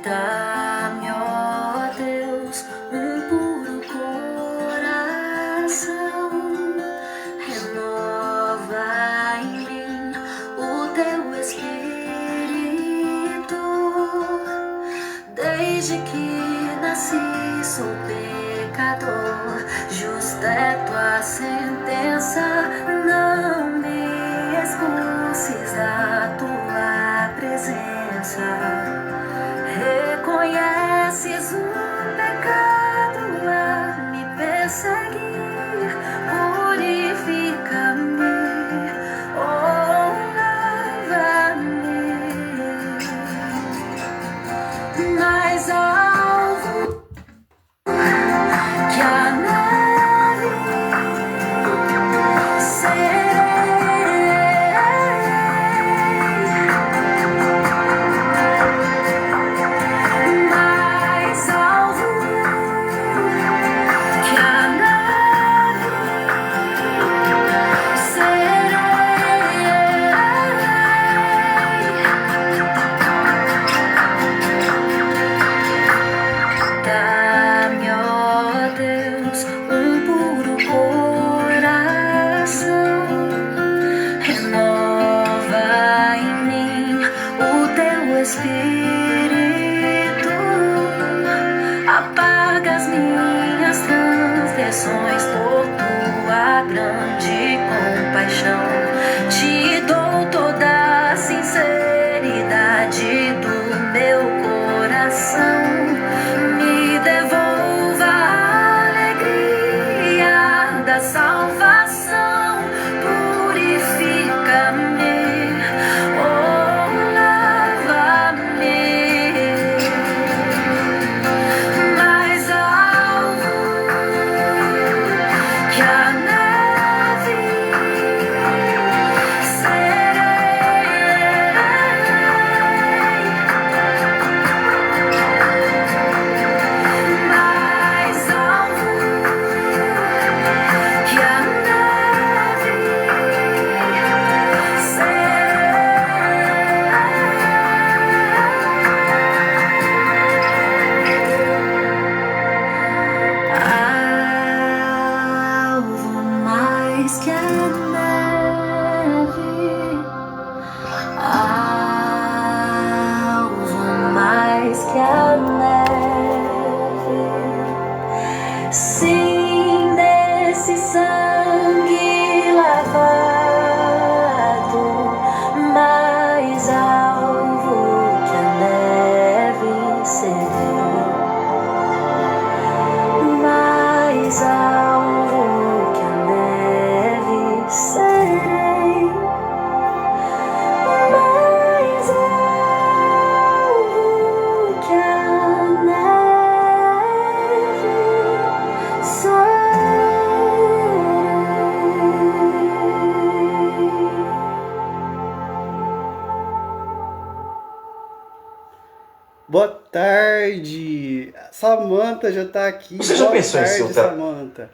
Dá-me, ó Deus, um puro coração, renova em mim o teu espírito. Desde que nasci sou pecador, justa é tua sentença, não me expulses da tua presença. Reconheces o pecado a me perseguir, purifica-me, oh, lava-me mais alvo que a neve. Dá-me, ó Deus, um puro coração, renova em mim o teu espírito, apaga as minhas transgressões por tua grande compaixão. Te dou toda a sinceridade do meu coração. Me devolva a alegria da salvação, purifica-me, oh, lava-me mais alvo que a neve. Mais alvo que a neve alvo mais que a neve, alvo mais que a neve. Sim, nesse sangue lavado, mais alvo que a neve serei, mais alvo que a neve serei, mais alvo que a neve serei. Boa tarde! Samantha já tá aqui. Você já Boa pensou em tarde, ser Samantha.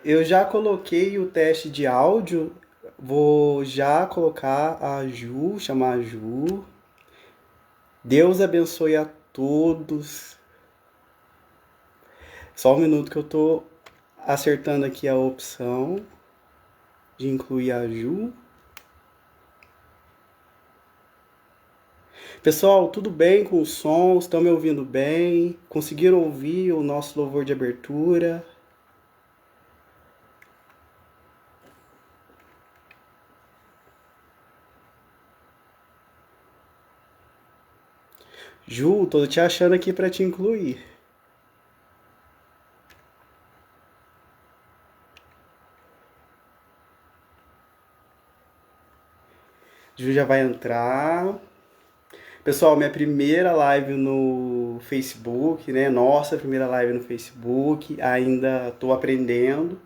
Eu já coloquei o teste de áudio. Vou já colocar a Ju, chamar a Ju. Deus abençoe a todos. Só um minuto que eu tô acertando aqui a opção de incluir a Ju. Pessoal, tudo bem com o som? Estão me ouvindo bem? Conseguiram ouvir o nosso louvor de abertura? Ju, tô te achando aqui para te incluir. Ju já vai entrar. Pessoal, minha primeira live no Facebook, né? Nossa primeira live no Facebook. Ainda tô aprendendo.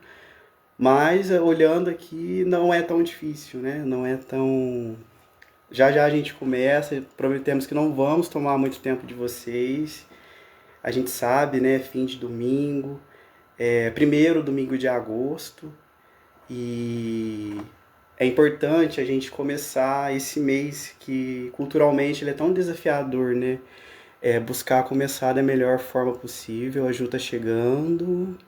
Mas olhando aqui não é tão difícil, né? Não é tão... Já a gente começa. Prometemos que não vamos tomar muito tempo de vocês. A gente sabe, né? Fim de domingo. Primeiro domingo de agosto. E é importante a gente começar esse mês que culturalmente ele é tão desafiador, né? buscar começar da melhor forma possível. A Ju tá chegando.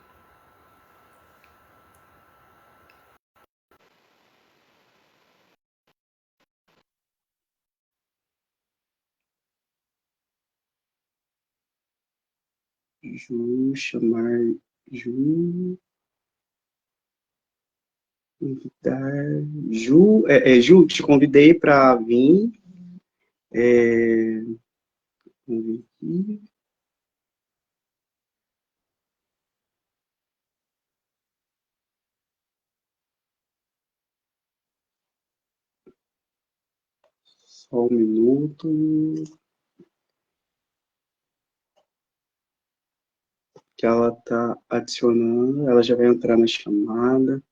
Ju, chamar Ju, invitar. Ju, Ju, te convidei para vir. É, vamos ver aqui. Só um minuto. Que ela tá adicionando, ela já vai entrar na chamada.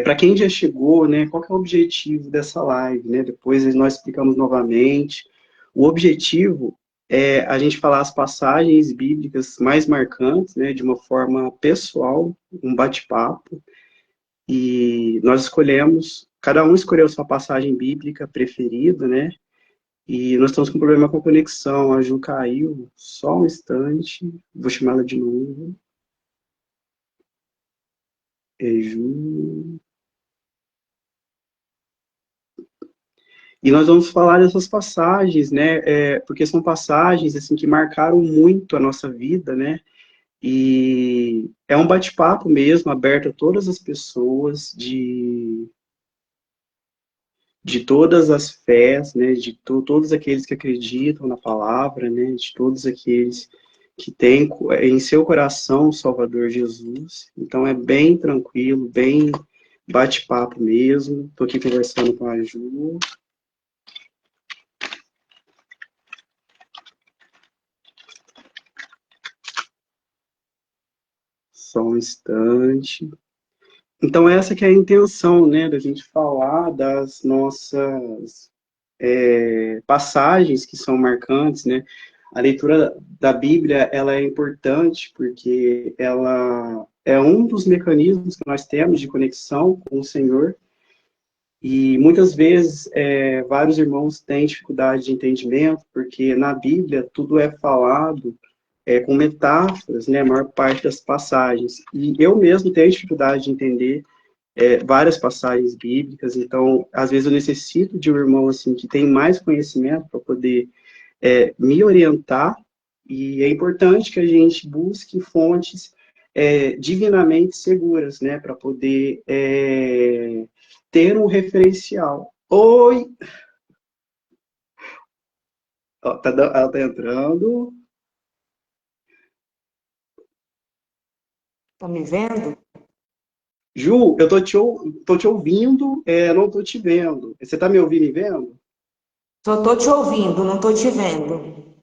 Para quem já chegou, né, qual que é o objetivo dessa live, né? Depois nós explicamos novamente. O objetivo é a gente falar as passagens bíblicas mais marcantes, né, de uma forma pessoal, um bate-papo. E nós escolhemos, cada um escolheu sua passagem bíblica preferida, né? E nós estamos com um problema com a conexão. A Ju caiu, só um instante. Vou chamar ela de novo. Ju. E nós vamos falar dessas passagens, né? Porque são passagens assim que marcaram muito a nossa vida, né? E é um bate-papo mesmo, aberto a todas as pessoas de todas as fés, né? De todos aqueles que acreditam na palavra, né? De todos aqueles que têm em seu coração o Salvador Jesus. Então é bem tranquilo, bem bate-papo mesmo. Estou aqui conversando com a Ju. Só um instante. Então, essa que é a intenção, né, da gente falar das nossas passagens que são marcantes, né? A leitura da Bíblia, ela é importante porque ela é um dos mecanismos que nós temos de conexão com o Senhor. E muitas vezes vários irmãos têm dificuldade de entendimento porque na Bíblia tudo é falado com metáforas, né, a maior parte das passagens. E eu mesmo tenho dificuldade de entender várias passagens bíblicas, então, às vezes eu necessito de um irmão, assim, que tem mais conhecimento para poder me orientar, e é importante que a gente busque fontes divinamente seguras, né, para poder ter um referencial. Oi! Ó, ela tá entrando. Tá me vendo? Ju, eu tô te ouvindo, não tô te vendo. Você tá me ouvindo e vendo? Só tô te ouvindo, não tô te vendo.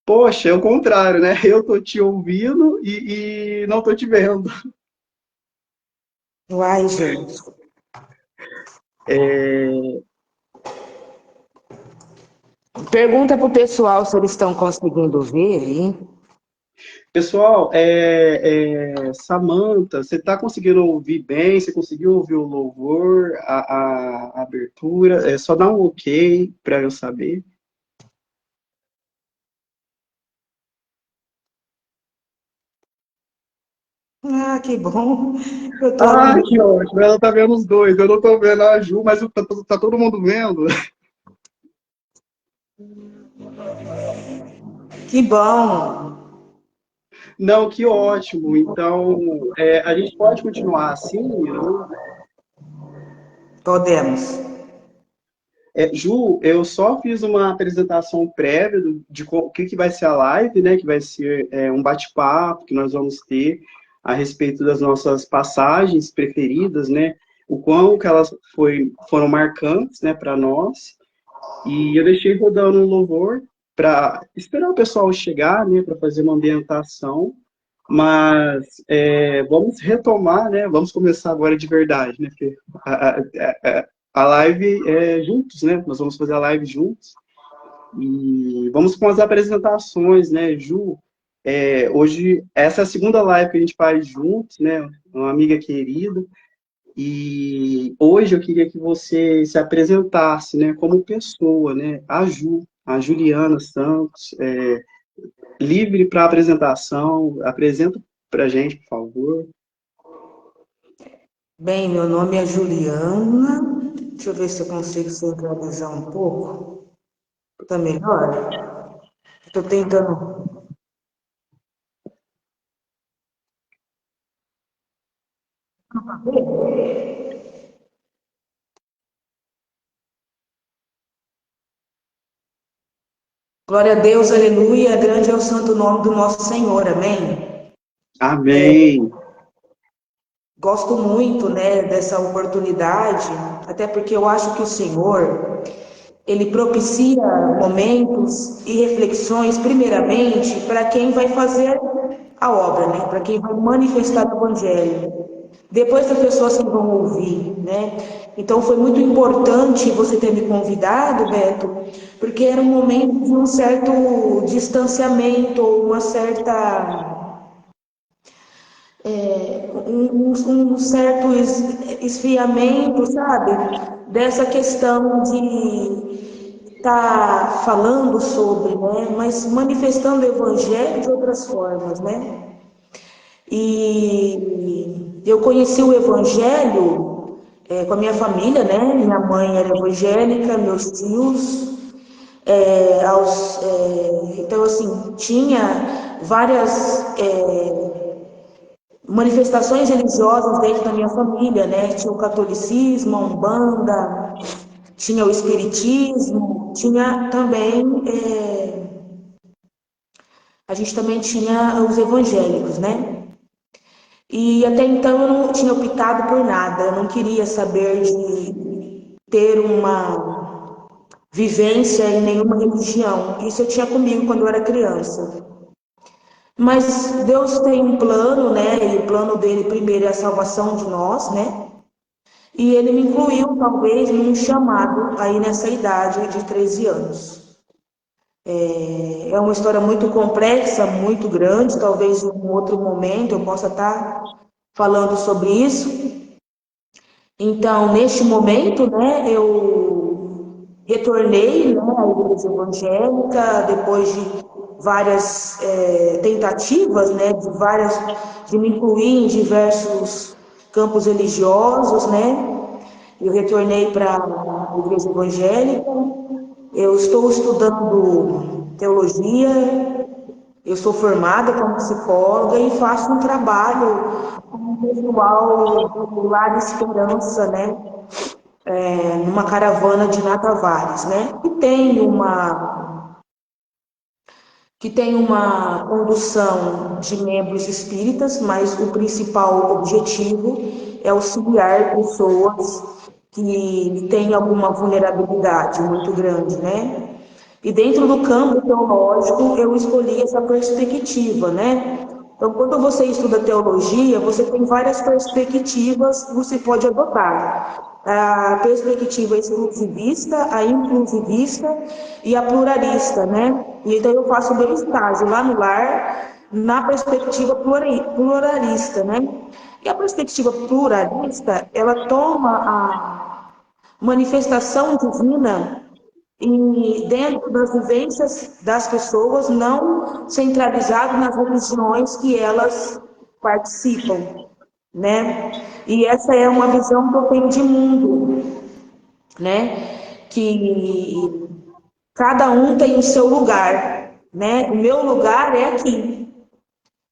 Poxa, é o contrário, né? Eu tô te ouvindo e não tô te vendo. Uai, gente. Pergunta pro pessoal se eles estão conseguindo ver, hein? Pessoal, Samantha, você tá conseguindo ouvir bem? Você conseguiu ouvir o louvor, a abertura? É só dar um ok para eu saber. Ah, que bom. Eu tô Ah, aqui. que ótimo. Ela tá vendo os dois. Eu não tô vendo a Ju, mas tá todo mundo vendo. Que bom. Não, que ótimo. Então, a gente pode continuar assim, Ju? Podemos. Ju, eu só fiz uma apresentação prévia de o que vai ser a live, né? Que vai ser um bate-papo que nós vamos ter a respeito das nossas passagens preferidas, né? O quão que elas foram marcantes, né, para nós. E eu deixei rodando um louvor para esperar o pessoal chegar, né, para fazer uma ambientação. Mas vamos retomar, né? Vamos começar agora de verdade, né? Porque a live é juntos, né? Nós vamos fazer a live juntos. E vamos com as apresentações, né, Ju? Hoje, essa é a segunda live que a gente faz juntos, né? Uma amiga querida. E hoje eu queria que você se apresentasse, né, como pessoa, né? A Ju. a Juliana Santos, livre para apresentação. Apresenta para a gente, por favor. Bem, meu nome é Juliana. Deixa eu ver se eu consigo centralizar um pouco. Tá melhor? Estou tentando. Glória a Deus, aleluia. Grande é o santo nome do nosso Senhor, amém? Amém. Gosto muito, né, dessa oportunidade, até porque eu acho que o Senhor, ele propicia momentos e reflexões, primeiramente, para quem vai fazer a obra, né? Para quem vai manifestar o Evangelho. Depois as pessoas que vão ouvir, né? Então foi muito importante você ter me convidado, Beto, porque era um momento de um certo distanciamento, uma certa um certo esfriamento, sabe? Dessa questão de estar falando sobre, né? Mas manifestando o evangelho de outras formas, né? E eu conheci o evangelho com a minha família, né? Minha mãe era evangélica, meus tios, então assim tinha várias manifestações religiosas dentro da minha família, né? Tinha o catolicismo, a umbanda, tinha o espiritismo, tinha também a gente também tinha os evangélicos, né? E até então eu não tinha optado por nada, eu não queria saber de ter uma vivência em nenhuma religião. Isso eu tinha comigo quando eu era criança. Mas Deus tem um plano, né? E o plano dele primeiro é a salvação de nós, né? E ele me incluiu, talvez, num chamado aí nessa idade de 13 anos. É uma história muito complexa, muito grande, talvez em um outro momento eu possa estar falando sobre isso. Então, neste momento, né, eu retornei, né, à igreja evangélica depois de várias tentativas, né, de me incluir em diversos campos religiosos, né. Eu retornei para a igreja evangélica. Eu estou estudando teologia. Eu sou formada como psicóloga e faço um trabalho com o pessoal do Lar Esperança, né? Numa caravana de Natavares, né? Que tem uma condução de membros espíritas, mas o principal objetivo é auxiliar pessoas que têm alguma vulnerabilidade muito grande, né? E dentro do campo teológico, eu escolhi essa perspectiva, né? Então, quando você estuda teologia, você tem várias perspectivas que você pode adotar. A perspectiva exclusivista, a inclusivista e a pluralista, né? E então eu faço o meu estágio lá no lar na perspectiva pluralista, né? E a perspectiva pluralista, ela toma a manifestação divina e dentro das vivências das pessoas, não centralizado nas religiões que elas participam, né? E essa é uma visão que eu tenho de mundo, né? Que cada um tem o seu lugar, né? O meu lugar é aqui,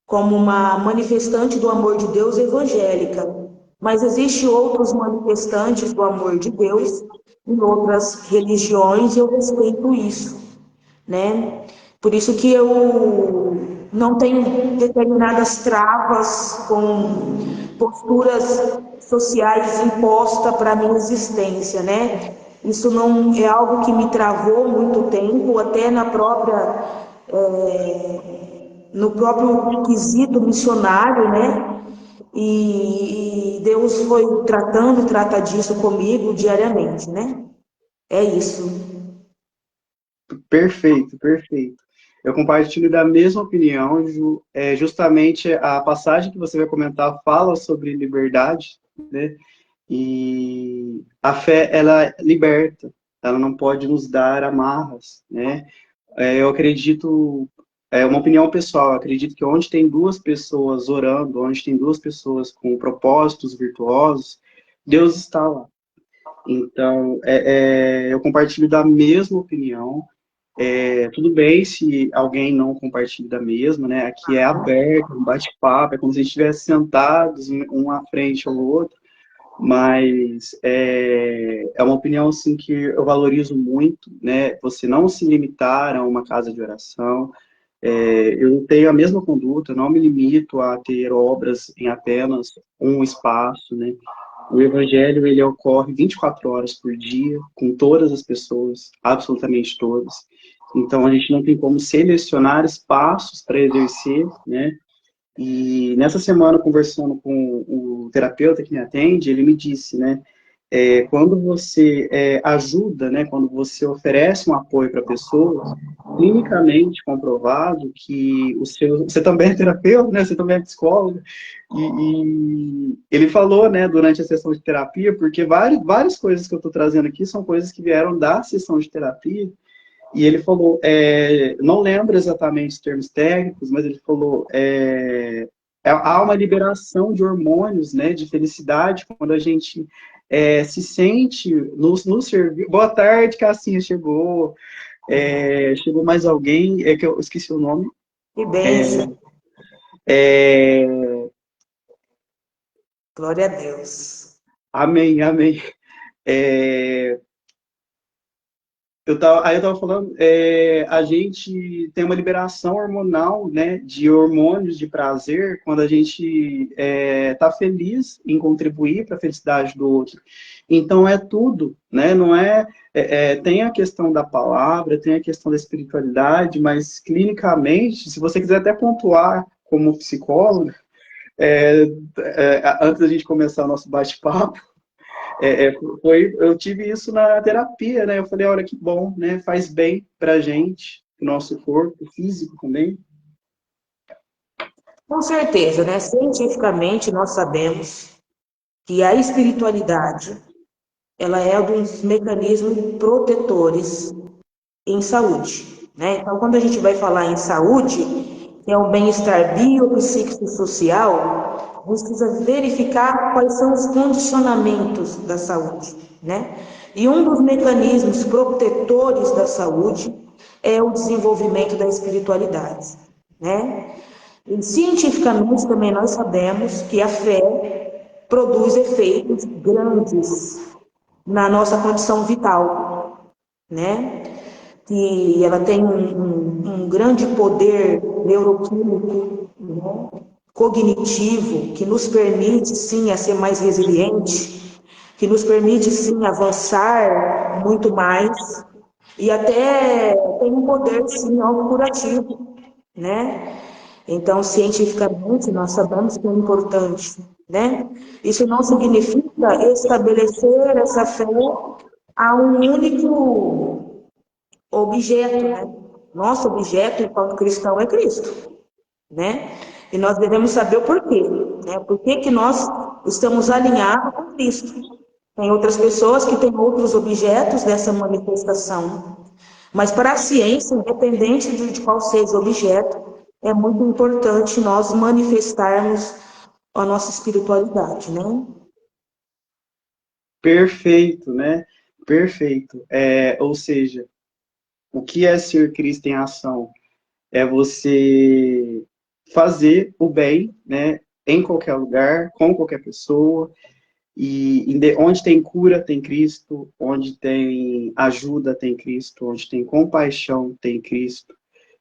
como uma manifestante do amor de Deus evangélica. Mas existem outros manifestantes do amor de Deus em outras religiões e eu respeito isso, né? Por isso que eu não tenho determinadas travas com posturas sociais impostas para a minha existência, né? Isso não é algo que me travou muito tempo, até no próprio quesito missionário, né? E Deus foi tratando e trata disso comigo diariamente, né? É isso. Perfeito, perfeito. Eu compartilho da mesma opinião, Ju. Justamente a passagem que você vai comentar fala sobre liberdade, né? E a fé, ela liberta. ela não pode nos dar amarras, né? Eu acredito, é uma opinião pessoal, eu acredito que onde tem duas pessoas orando, onde tem duas pessoas com propósitos virtuosos, Deus está lá. Então, eu compartilho da mesma opinião. Tudo bem se alguém não compartilha da mesma, né? Aqui é aberto, um bate-papo, é como se a gente estivesse sentados, um à frente ao outro, mas é uma opinião assim, que eu valorizo muito, né? Você não se limitar a uma casa de oração. Eu tenho a mesma conduta, não me limito a ter obras em apenas um espaço, né? O evangelho, ele ocorre 24 horas por dia, com todas as pessoas, absolutamente todas. Então, a gente não tem como selecionar espaços para exercer, né? E nessa semana, conversando com o terapeuta que me atende, ele me disse, né? Quando você ajuda, né? Quando você oferece um apoio para a pessoa, clinicamente comprovado que você também é terapeuta, né? Você também é psicólogo, e ele falou, né, durante a sessão de terapia, porque várias coisas que eu estou trazendo aqui são coisas que vieram da sessão de terapia, e ele falou, não lembro exatamente os termos técnicos, mas ele falou, há uma liberação de hormônios, né, de felicidade, quando a gente se sente no serviço. Boa tarde, Cassinha, chegou. Chegou mais alguém, que eu esqueci o nome. Que bênção. Glória a Deus. Amém, amém. É, aí eu tava falando, a gente tem uma liberação hormonal, né, de hormônios de prazer quando a gente tá feliz em contribuir para a felicidade do outro. Então é tudo, né? Não tem a questão da palavra, tem a questão da espiritualidade, mas clinicamente, se você quiser até pontuar como psicólogo, antes da gente começar o nosso bate-papo, eu tive isso na terapia, né? Eu falei, olha que bom, né? Faz bem pra gente, nosso corpo físico também. Com certeza, né? Cientificamente, nós sabemos que a espiritualidade, ela é um dos mecanismos protetores em saúde, né? Então, quando a gente vai falar em saúde, que é o bem-estar biopsicossocial, a gente precisa verificar quais são os condicionamentos da saúde, né? E um dos mecanismos protetores da saúde é o desenvolvimento da espiritualidade, né? E cientificamente também nós sabemos que a fé produz efeitos grandes na nossa condição vital, né? Que ela tem um grande poder neuroquímico, né? Cognitivo, que nos permite, sim, a ser mais resiliente, que nos permite, sim, avançar muito mais, e até tem um poder, sim, autocurativo, né? Então, cientificamente, nós sabemos que é importante, né? Isso não significa estabelecer essa fé a um único objeto, né? Nosso objeto, enquanto cristão, é Cristo, né? E nós devemos saber o porquê, né? Por que que nós estamos alinhados com Cristo. Tem outras pessoas que têm outros objetos dessa manifestação. Mas para a ciência, independente de qual seja o objeto, é muito importante nós manifestarmos a nossa espiritualidade, né? Perfeito, né? Perfeito. Ou seja, o que é ser Cristo em ação? É você fazer o bem, né? Em qualquer lugar, com qualquer pessoa. E onde tem cura, tem Cristo. Onde tem ajuda, tem Cristo. Onde tem compaixão, tem Cristo.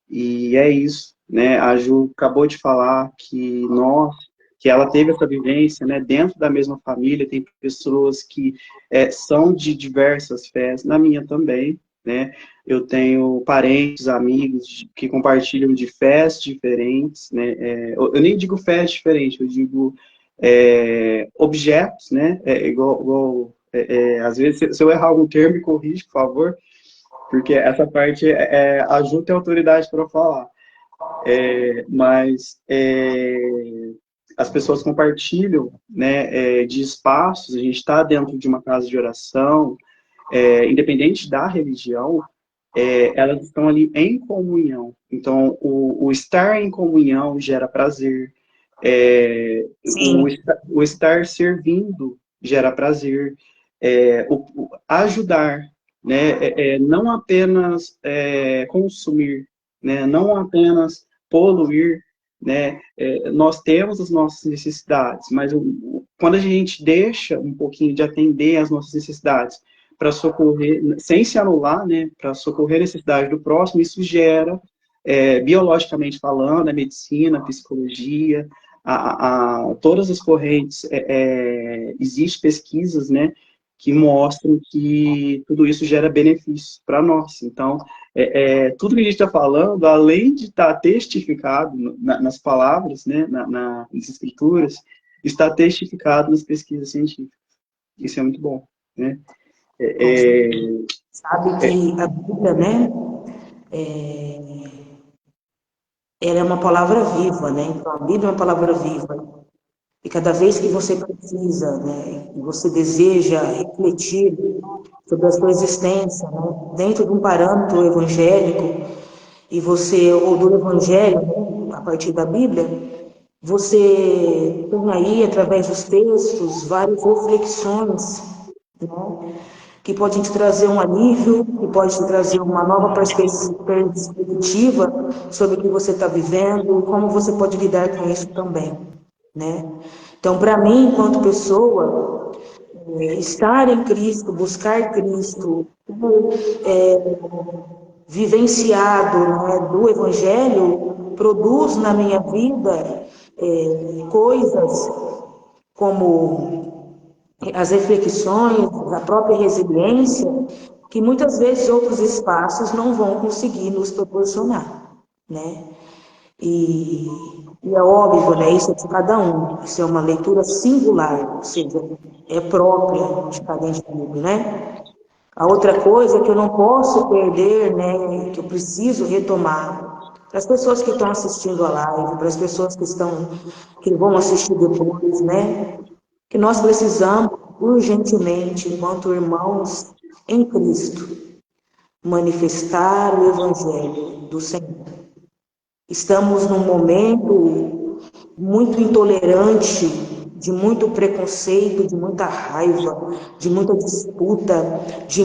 E é isso, né? A Ju acabou de falar que ela teve essa vivência, né? Dentro da mesma família, tem pessoas que são de diversas fés, na minha também, né? Eu tenho parentes, amigos que compartilham de fés diferentes, né? Eu nem digo fés diferentes, eu digo objetos, né? Às vezes, se eu errar algum termo, me corrige, por favor, porque essa parte a Ju tem autoridade para falar. Mas as pessoas compartilham, né, de espaços, a gente está dentro de uma casa de oração, independente da religião, elas estão ali em comunhão. Então, o estar em comunhão gera prazer, Sim, o estar servindo gera prazer, ajudar, né? Não apenas consumir, né? Não apenas poluir, né? Nós temos as nossas necessidades, mas quando a gente deixa um pouquinho de atender às nossas necessidades para socorrer, sem se anular, né? Para socorrer a necessidade do próximo, isso gera, biologicamente falando, a medicina, a psicologia, todas as correntes, existem pesquisas, né, que mostram que tudo isso gera benefícios para nós. Então, tudo que a gente está falando, além de estar testificado nas palavras, né, nas escrituras, está testificado nas pesquisas científicas. Isso é muito bom, né? com É, certeza. Sabe que a Bíblia, né, é, ela é uma palavra viva, né? Então, a Bíblia é uma palavra viva. E cada vez que você precisa, né, e você deseja refletir sobre a sua existência, né, dentro de um parâmetro evangélico, e você, ou do evangelho, né, a partir da Bíblia, você tem aí, através dos textos, várias reflexões, né, que podem te trazer um alívio, que pode te trazer uma nova perspectiva sobre o que você está vivendo e como você pode lidar com isso também, né? Então, para mim, enquanto pessoa, estar em Cristo, buscar Cristo, vivenciado, né, do Evangelho, produz na minha vida coisas como as reflexões, a própria resiliência, que muitas vezes outros espaços não vão conseguir nos proporcionar, né? E é óbvio, né? Isso é de cada um, isso é uma leitura singular, ou seja, é própria de cada indivíduo, né? A outra coisa que eu não posso perder, né, que eu preciso retomar, para as pessoas que estão assistindo a live, para as pessoas que vão assistir depois, né, que nós precisamos urgentemente, enquanto irmãos em Cristo, manifestar o Evangelho do Senhor. Estamos num momento muito intolerante, de muito preconceito, de muita raiva, de muita disputa, de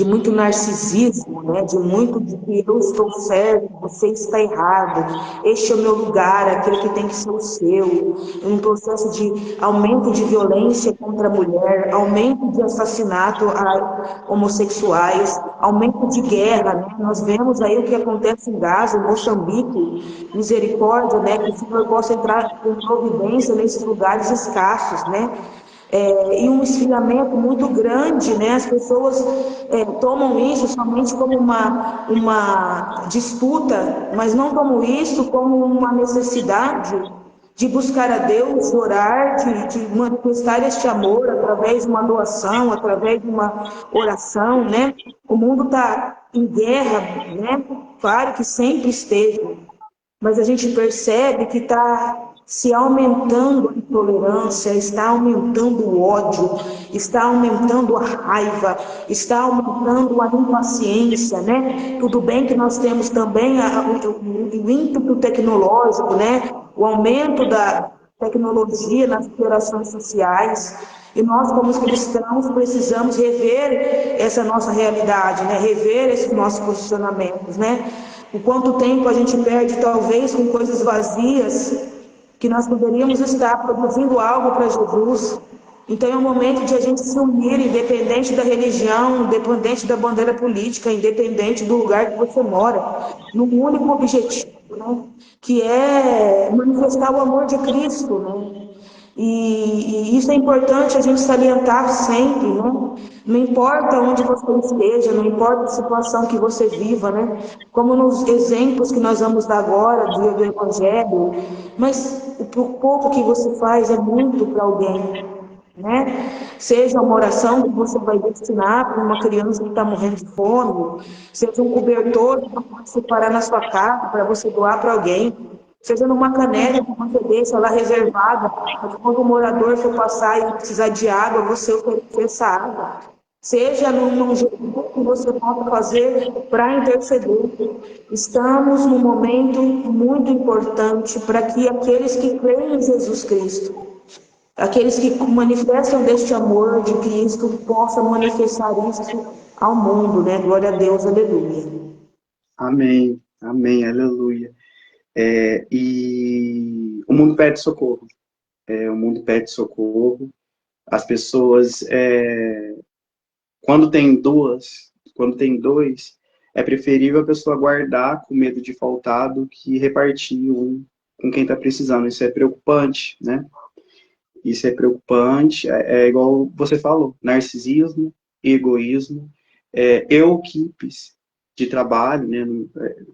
muito narcisismo, né? De muito de que eu estou certo, você está errado, este é o meu lugar, aquele que tem que ser o seu. Um processo de aumento de violência contra a mulher, aumento de assassinato a homossexuais, aumento de guerra, né? Nós vemos aí o que acontece em Gaza, em Moçambique, misericórdia, né? Que o Senhor possa entrar com providência nesses lugares escassos, né? E um esfriamento muito grande, né? As pessoas tomam isso somente como uma disputa, mas não tomam isso como uma necessidade de buscar a Deus, de orar, de manifestar este amor através de uma doação, através de uma oração, né? O mundo está em guerra, né? Claro que sempre esteve, mas a gente percebe que está se aumentando a intolerância, está aumentando o ódio, está aumentando a raiva, está aumentando a impaciência, né? Tudo bem que nós temos também o ímpeto tecnológico, né? O aumento da tecnologia nas interações sociais, e nós, como cristãos, precisamos rever essa nossa realidade, né? Rever esses nossos posicionamentos, né? O quanto tempo a gente perde, talvez, com coisas vazias, que nós poderíamos estar produzindo algo para Jesus. Então é um momento de a gente se unir, independente da religião, independente da bandeira política, independente do lugar que você mora, num único objetivo, né? Que é manifestar o amor de Cristo, né? E isso é importante a gente salientar sempre, né? Não importa onde você esteja, não importa a situação que você viva, né? Como nos exemplos que nós vamos dar agora, do Evangelho, mas o pouco que você faz é muito para alguém, né? Seja uma oração que você vai destinar para uma criança que está morrendo de fome, seja um cobertor que você pode separar na sua casa para você doar para alguém, seja numa caneca, uma cabeça lá reservada, para quando o morador for passar e precisar de água, você oferecer essa água. Seja num jeito que você possa fazer para interceder. Estamos num momento muito importante para que aqueles que creem em Jesus Cristo, aqueles que manifestam deste amor de Cristo, possam manifestar isso ao mundo, né? Glória a Deus, aleluia. Amém, amém, aleluia. E o mundo pede socorro. O mundo pede socorro. As pessoas, quando tem dois, é preferível a pessoa guardar com medo de faltar do que repartir um com quem está precisando. Isso é preocupante, né? Isso é preocupante. É igual você falou, narcisismo, egoísmo, equipes de trabalho, né?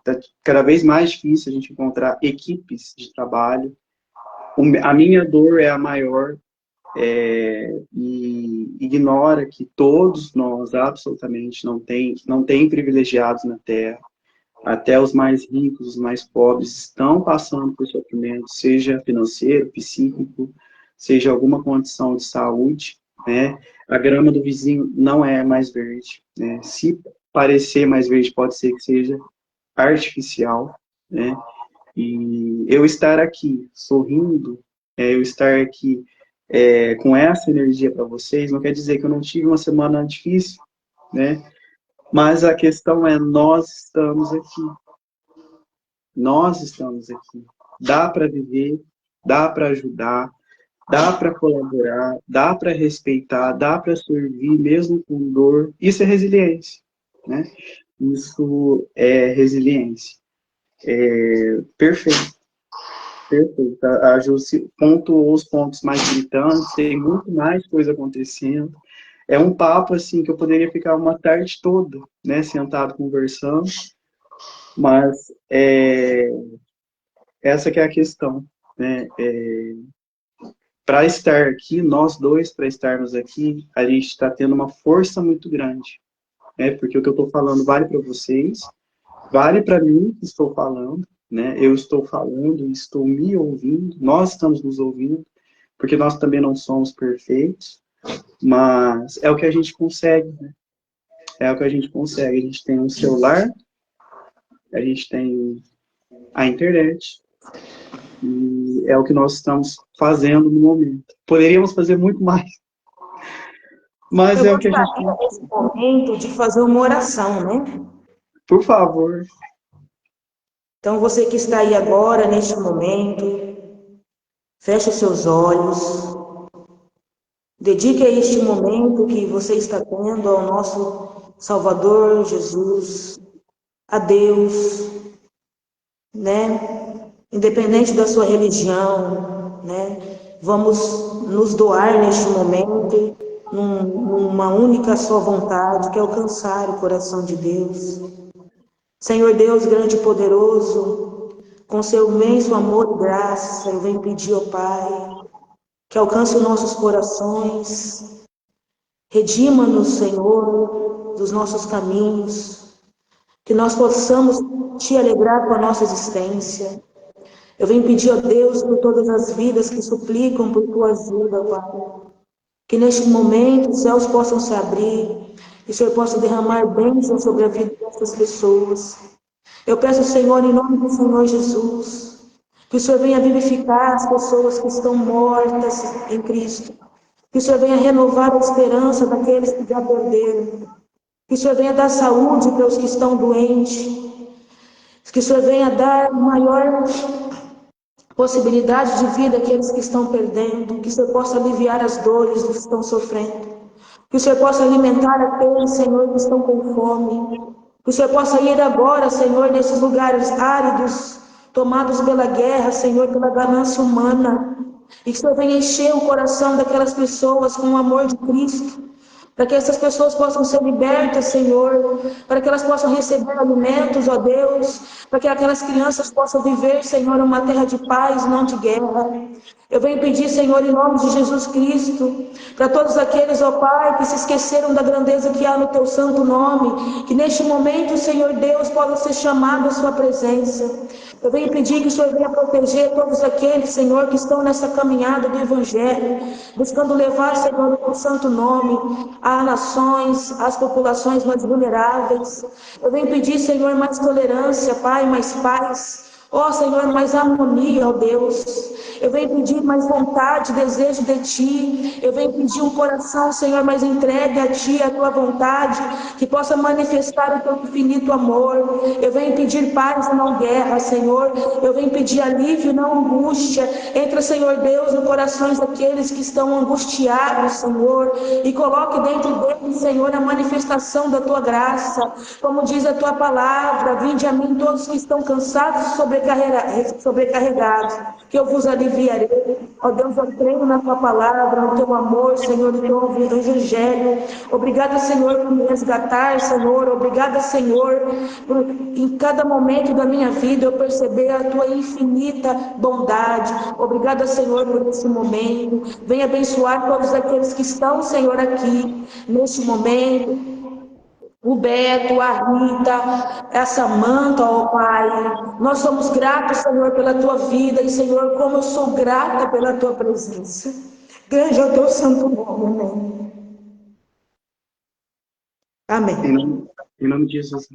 Tá cada vez mais difícil a gente encontrar equipes de trabalho. A minha dor é a maior, e ignora que todos nós, absolutamente, não tem privilegiados na Terra. Até os mais ricos, os mais pobres, estão passando por sofrimento, seja financeiro, psíquico, seja alguma condição de saúde, né? A grama do vizinho não é mais verde, né? Se parecer mais verde, pode ser que seja artificial, né? E eu estar aqui sorrindo, eu estar aqui com essa energia para vocês, não quer dizer que eu não tive uma semana difícil, né? Mas a questão é, nós estamos aqui. Nós estamos aqui. Dá para viver, dá para ajudar, dá para colaborar, dá para respeitar, dá para servir, mesmo com dor. Isso é resiliência, né? Isso é resiliência. Perfeito. Perfeito. A Ju pontuou os pontos mais gritantes, tem muito mais coisa acontecendo. É um papo, assim, que eu poderia ficar uma tarde toda, né, sentado conversando, mas essa que é a questão, né? Para estar aqui, nós dois, para estarmos aqui, a gente está tendo uma força muito grande, né? Porque o que eu estou falando vale para vocês, vale para mim que estou falando, né? Eu estou falando, estou me ouvindo, nós estamos nos ouvindo, porque nós também não somos perfeitos, mas é o que a gente consegue, né? É o que a gente consegue. A gente tem um celular, a gente tem a internet, e é o que nós estamos fazendo no momento. Poderíamos fazer muito mais, mas Eu é o que a gente gostaria, nesse momento, de fazer uma oração, né? Por favor. Então, você que está aí agora, neste momento, feche os seus olhos, dedique a este momento que você está tendo ao nosso Salvador Jesus, a Deus, né? Independente da sua religião, né? Vamos nos doar neste momento numa única só vontade, que é alcançar o coração de Deus. Senhor Deus grande e poderoso, com seu imenso amor e graça, eu venho pedir ao Pai que alcance os nossos corações, redima-nos, Senhor, dos nossos caminhos, que nós possamos te alegrar com a nossa existência. Eu venho pedir a Deus por todas as vidas que suplicam por tua ajuda, Pai. Que neste momento os céus possam se abrir e o Senhor possa derramar bênçãos sobre a vida dessas pessoas. Eu peço, Senhor, em nome do Senhor Jesus, que o Senhor venha vivificar as pessoas que estão mortas em Cristo. Que o Senhor venha renovar a esperança daqueles que já perderam. Que o Senhor venha dar saúde para os que estão doentes. Que o Senhor venha dar maior possibilidade de vida àqueles que estão perdendo. Que o Senhor possa aliviar as dores dos que estão sofrendo. Que o Senhor possa alimentar aqueles, Senhor, que estão com fome. Que o Senhor possa ir agora, Senhor, nesses lugares áridos, tomados pela guerra, Senhor, pela ganância humana. E que o Senhor venha encher o coração daquelas pessoas com o amor de Cristo. Para que essas pessoas possam ser libertas, Senhor. Para que elas possam receber alimentos, ó Deus. Para que aquelas crianças possam viver, Senhor, uma terra de paz, não de guerra. Eu venho pedir, Senhor, em nome de Jesus Cristo, para todos aqueles, ó Pai, que se esqueceram da grandeza que há no Teu santo nome, que neste momento, Senhor Deus, possa ser chamado à Sua presença. Eu venho pedir que o Senhor venha proteger todos aqueles, Senhor, que estão nessa caminhada do Evangelho, buscando levar, Senhor, o Teu santo nome às nações, às populações mais vulneráveis. Eu venho pedir, Senhor, mais tolerância, Pai, mais paz. Ó Senhor, mais harmonia, ó Deus. Eu venho pedir mais vontade, desejo de Ti. Eu venho pedir um coração, Senhor, mais entregue a Ti, a Tua vontade, que possa manifestar o Teu infinito amor. Eu venho pedir paz e não guerra, Senhor. Eu venho pedir alívio e não angústia. Entra, Senhor Deus, no corações daqueles que estão angustiados, Senhor, e coloque dentro deles, Senhor, a manifestação da Tua graça. Como diz a Tua palavra, vinde a mim todos que estão cansados e sobrecarregados, que eu vos aliviarei. Ó Deus, eu creio na Tua palavra, no Teu amor, Senhor, e no Teu Evangelho. Obrigada, Senhor, por me resgatar, Senhor. Obrigada, Senhor, por em cada momento da minha vida eu perceber a Tua infinita bondade. Obrigada, Senhor, por esse momento. Venha abençoar todos aqueles que estão, Senhor, aqui neste momento. O Beto, a Rita, a Samanta, ó Pai. Nós somos gratos, Senhor, pela Tua vida. E, Senhor, como eu sou grata pela Tua presença. Grande é o Teu santo nome, amém. Amém. Em nome de Jesus.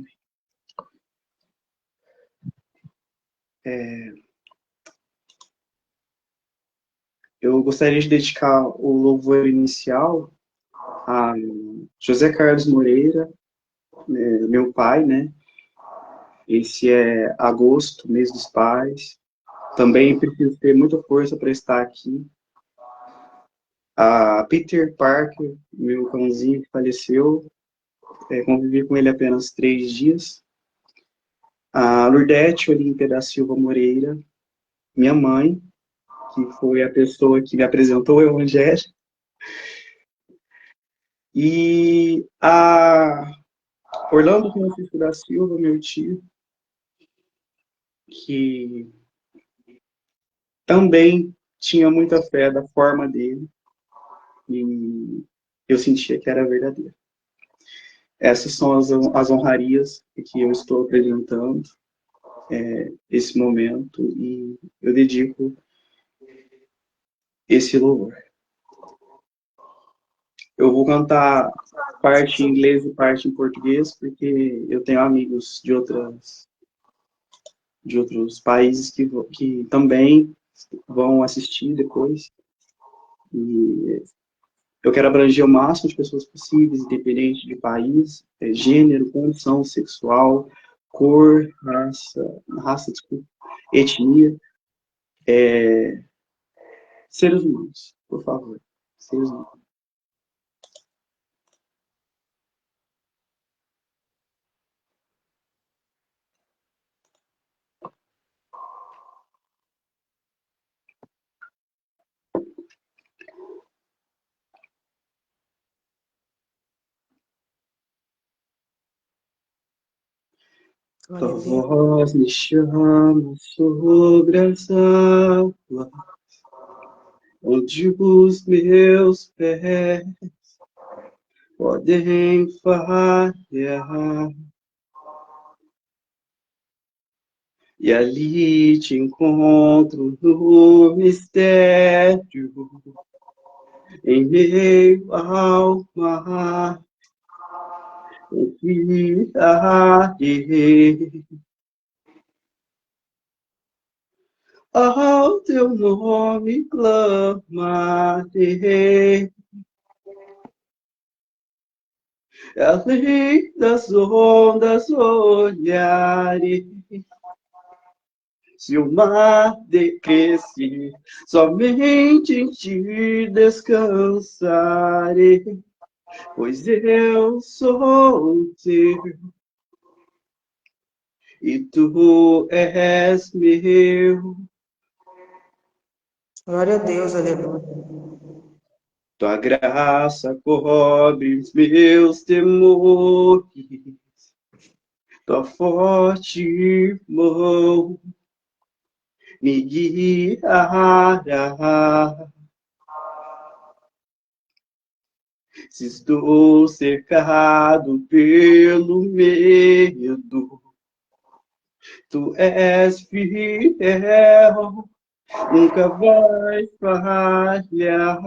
Eu gostaria de dedicar o louvor inicial a José Carlos Moreira, meu pai, né? Esse é agosto, mês dos pais. Também preciso ter muita força para estar aqui. A Peter Parker, meu cãozinho que faleceu, convivi com ele apenas 3 dias. A Lurdete Olímpia da Silva Moreira, minha mãe, que foi a pessoa que me apresentou o Evangelho. E a Orlando Francisco da Silva, meu tio, que também tinha muita fé da forma dele, e eu sentia que era verdadeiro. Essas são as honrarias que eu estou apresentando esse momento, e eu dedico esse louvor. Eu vou cantar parte em inglês e parte em português, porque eu tenho amigos de outros países que também vão assistir depois. E eu quero abranger o máximo de pessoas possíveis, independente de país, gênero, condição sexual, cor, desculpa, etnia, seres humanos, por favor, seres humanos. Tua voz me chama sobre as águas, onde os meus pés podem falhar, e ali te encontro no mistério, em meio ao mar. Confiarei ao teu nome, clamarei, além das ondas olharei. Se o mar decrescer, somente em ti descansarei, pois eu sou teu e tu és meu. Glória a Deus, aleluia. Tua graça cobre os meus temores, tua forte mão me guiará. Se estou cercado pelo medo, tu és fiel, nunca vai falhar.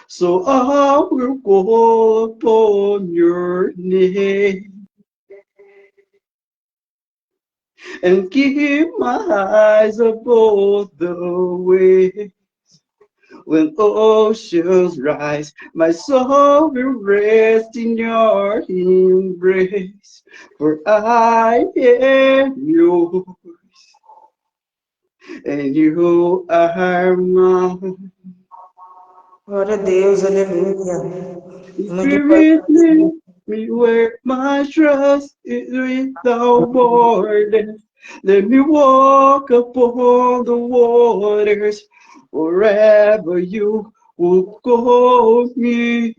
So I will call upon your name and keep my eyes above the waves. When oceans rise, my soul will rest in your embrace. For I am yours, and you are mine. Glória a Deus, aleluia. Muito Spirit, lead me where my trust is without borders. Let me walk upon the waters wherever you would call me.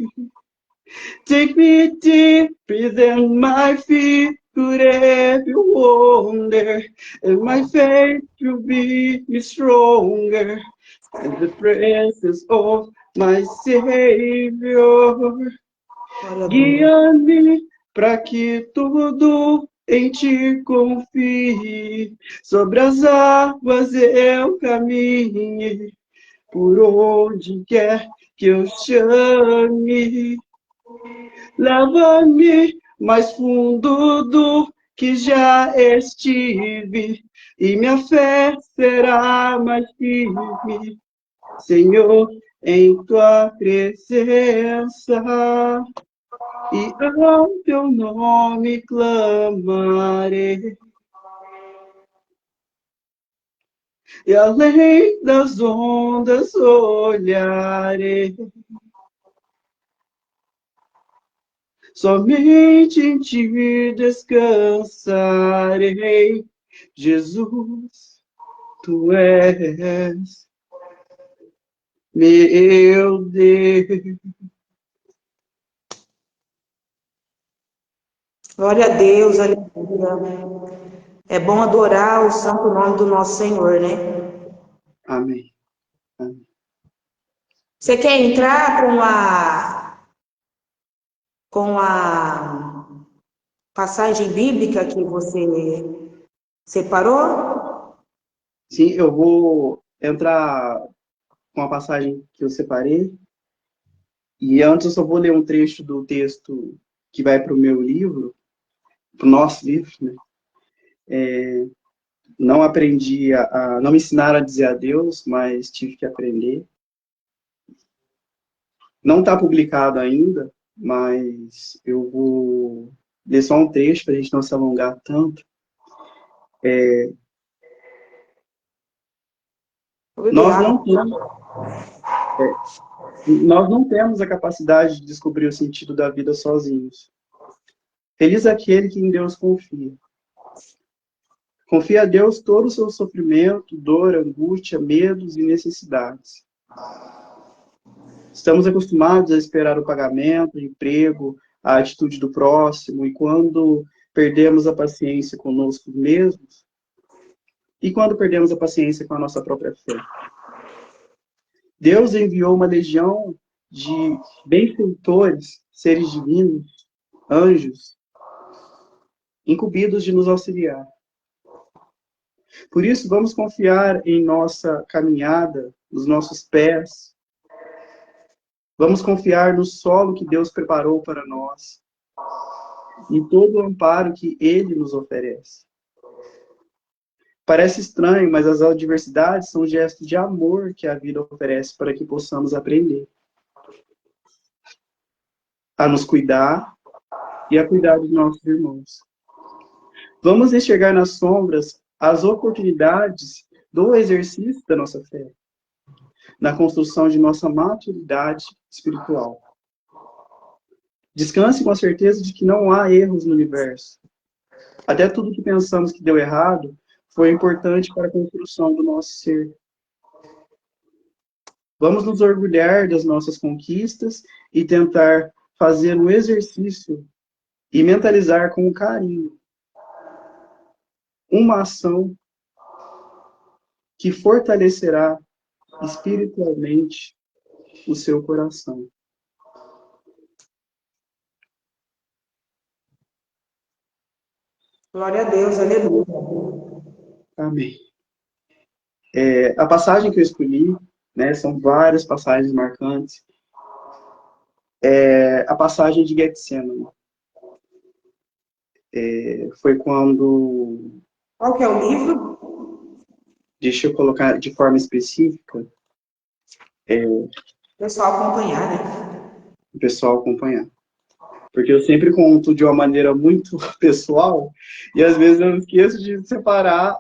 Take me deeper than my feet could ever wander, and my faith will be stronger in the presence of my Savior. glória a Deus. Guia-me para que tudo em ti confie, sobre as águas eu caminhe, por onde quer que eu chame. Leva-me mais fundo do que já estive, e minha fé será mais firme, Senhor, em tua presença, e ao teu nome clamarei. E além das ondas olharei, somente em ti descansarei. Jesus, tu és meu Deus. Glória a Deus, aleluia. É bom adorar o santo nome do nosso Senhor, né? Amém. Amém. Você quer entrar com a passagem bíblica que você separou? Sim, eu vou entrar com a passagem que eu separei. E antes eu só vou ler um trecho do texto que vai para o meu livro, para o nosso livro, né? Não aprendi não me ensinaram a dizer adeus, mas tive que aprender. Não está publicado ainda, mas eu vou ler só um trecho para a gente não se alongar tanto. Nós não temos a capacidade de descobrir o sentido da vida sozinhos. Feliz aquele que em Deus confia. Confia a Deus todo o seu sofrimento, dor, angústia, medos e necessidades. Estamos acostumados a esperar o pagamento, o emprego, a atitude do próximo, e quando perdemos a paciência conosco mesmos, e quando perdemos a paciência com a nossa própria fé. Deus enviou uma legião de benfeitores, seres divinos, anjos, incumbidos de nos auxiliar. Por isso, vamos confiar em nossa caminhada, nos nossos pés. Vamos confiar no solo que Deus preparou para nós, em todo o amparo que Ele nos oferece. Parece estranho, mas as adversidades são gestos de amor que a vida oferece para que possamos aprender a nos cuidar e a cuidar dos nossos irmãos. Vamos enxergar nas sombras as oportunidades do exercício da nossa fé, na construção de nossa maturidade espiritual. Descanse com a certeza de que não há erros no universo. Até tudo que pensamos que deu errado foi importante para a construção do nosso ser. Vamos nos orgulhar das nossas conquistas e tentar fazer o exercício e mentalizar com carinho uma ação que fortalecerá espiritualmente o seu coração. Glória a Deus, aleluia. Amém. A passagem que eu escolhi, né, são várias passagens marcantes, a passagem de Getsemane. Foi quando... Qual que é o livro? Deixa eu colocar de forma específica, O pessoal acompanhar, né? o pessoal acompanhar. Porque eu sempre conto de uma maneira muito pessoal, e às vezes eu esqueço de separar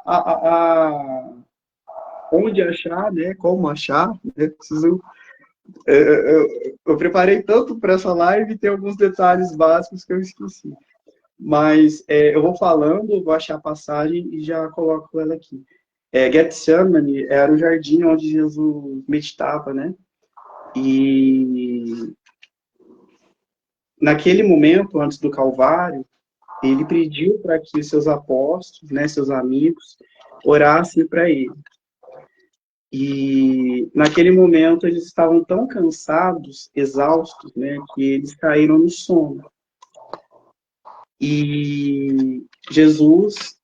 onde achar, né? Como achar, né? Eu preparei tanto para essa live e tem alguns detalhes básicos que eu esqueci. Mas eu vou falando, vou achar a passagem e já coloco ela aqui. Getsemane era o jardim onde Jesus meditava, né? E naquele momento, antes do Calvário, ele pediu para que seus apóstolos, né, seus amigos, orassem para ele. E naquele momento eles estavam tão cansados, exaustos, né, que eles caíram no sono. E Jesus,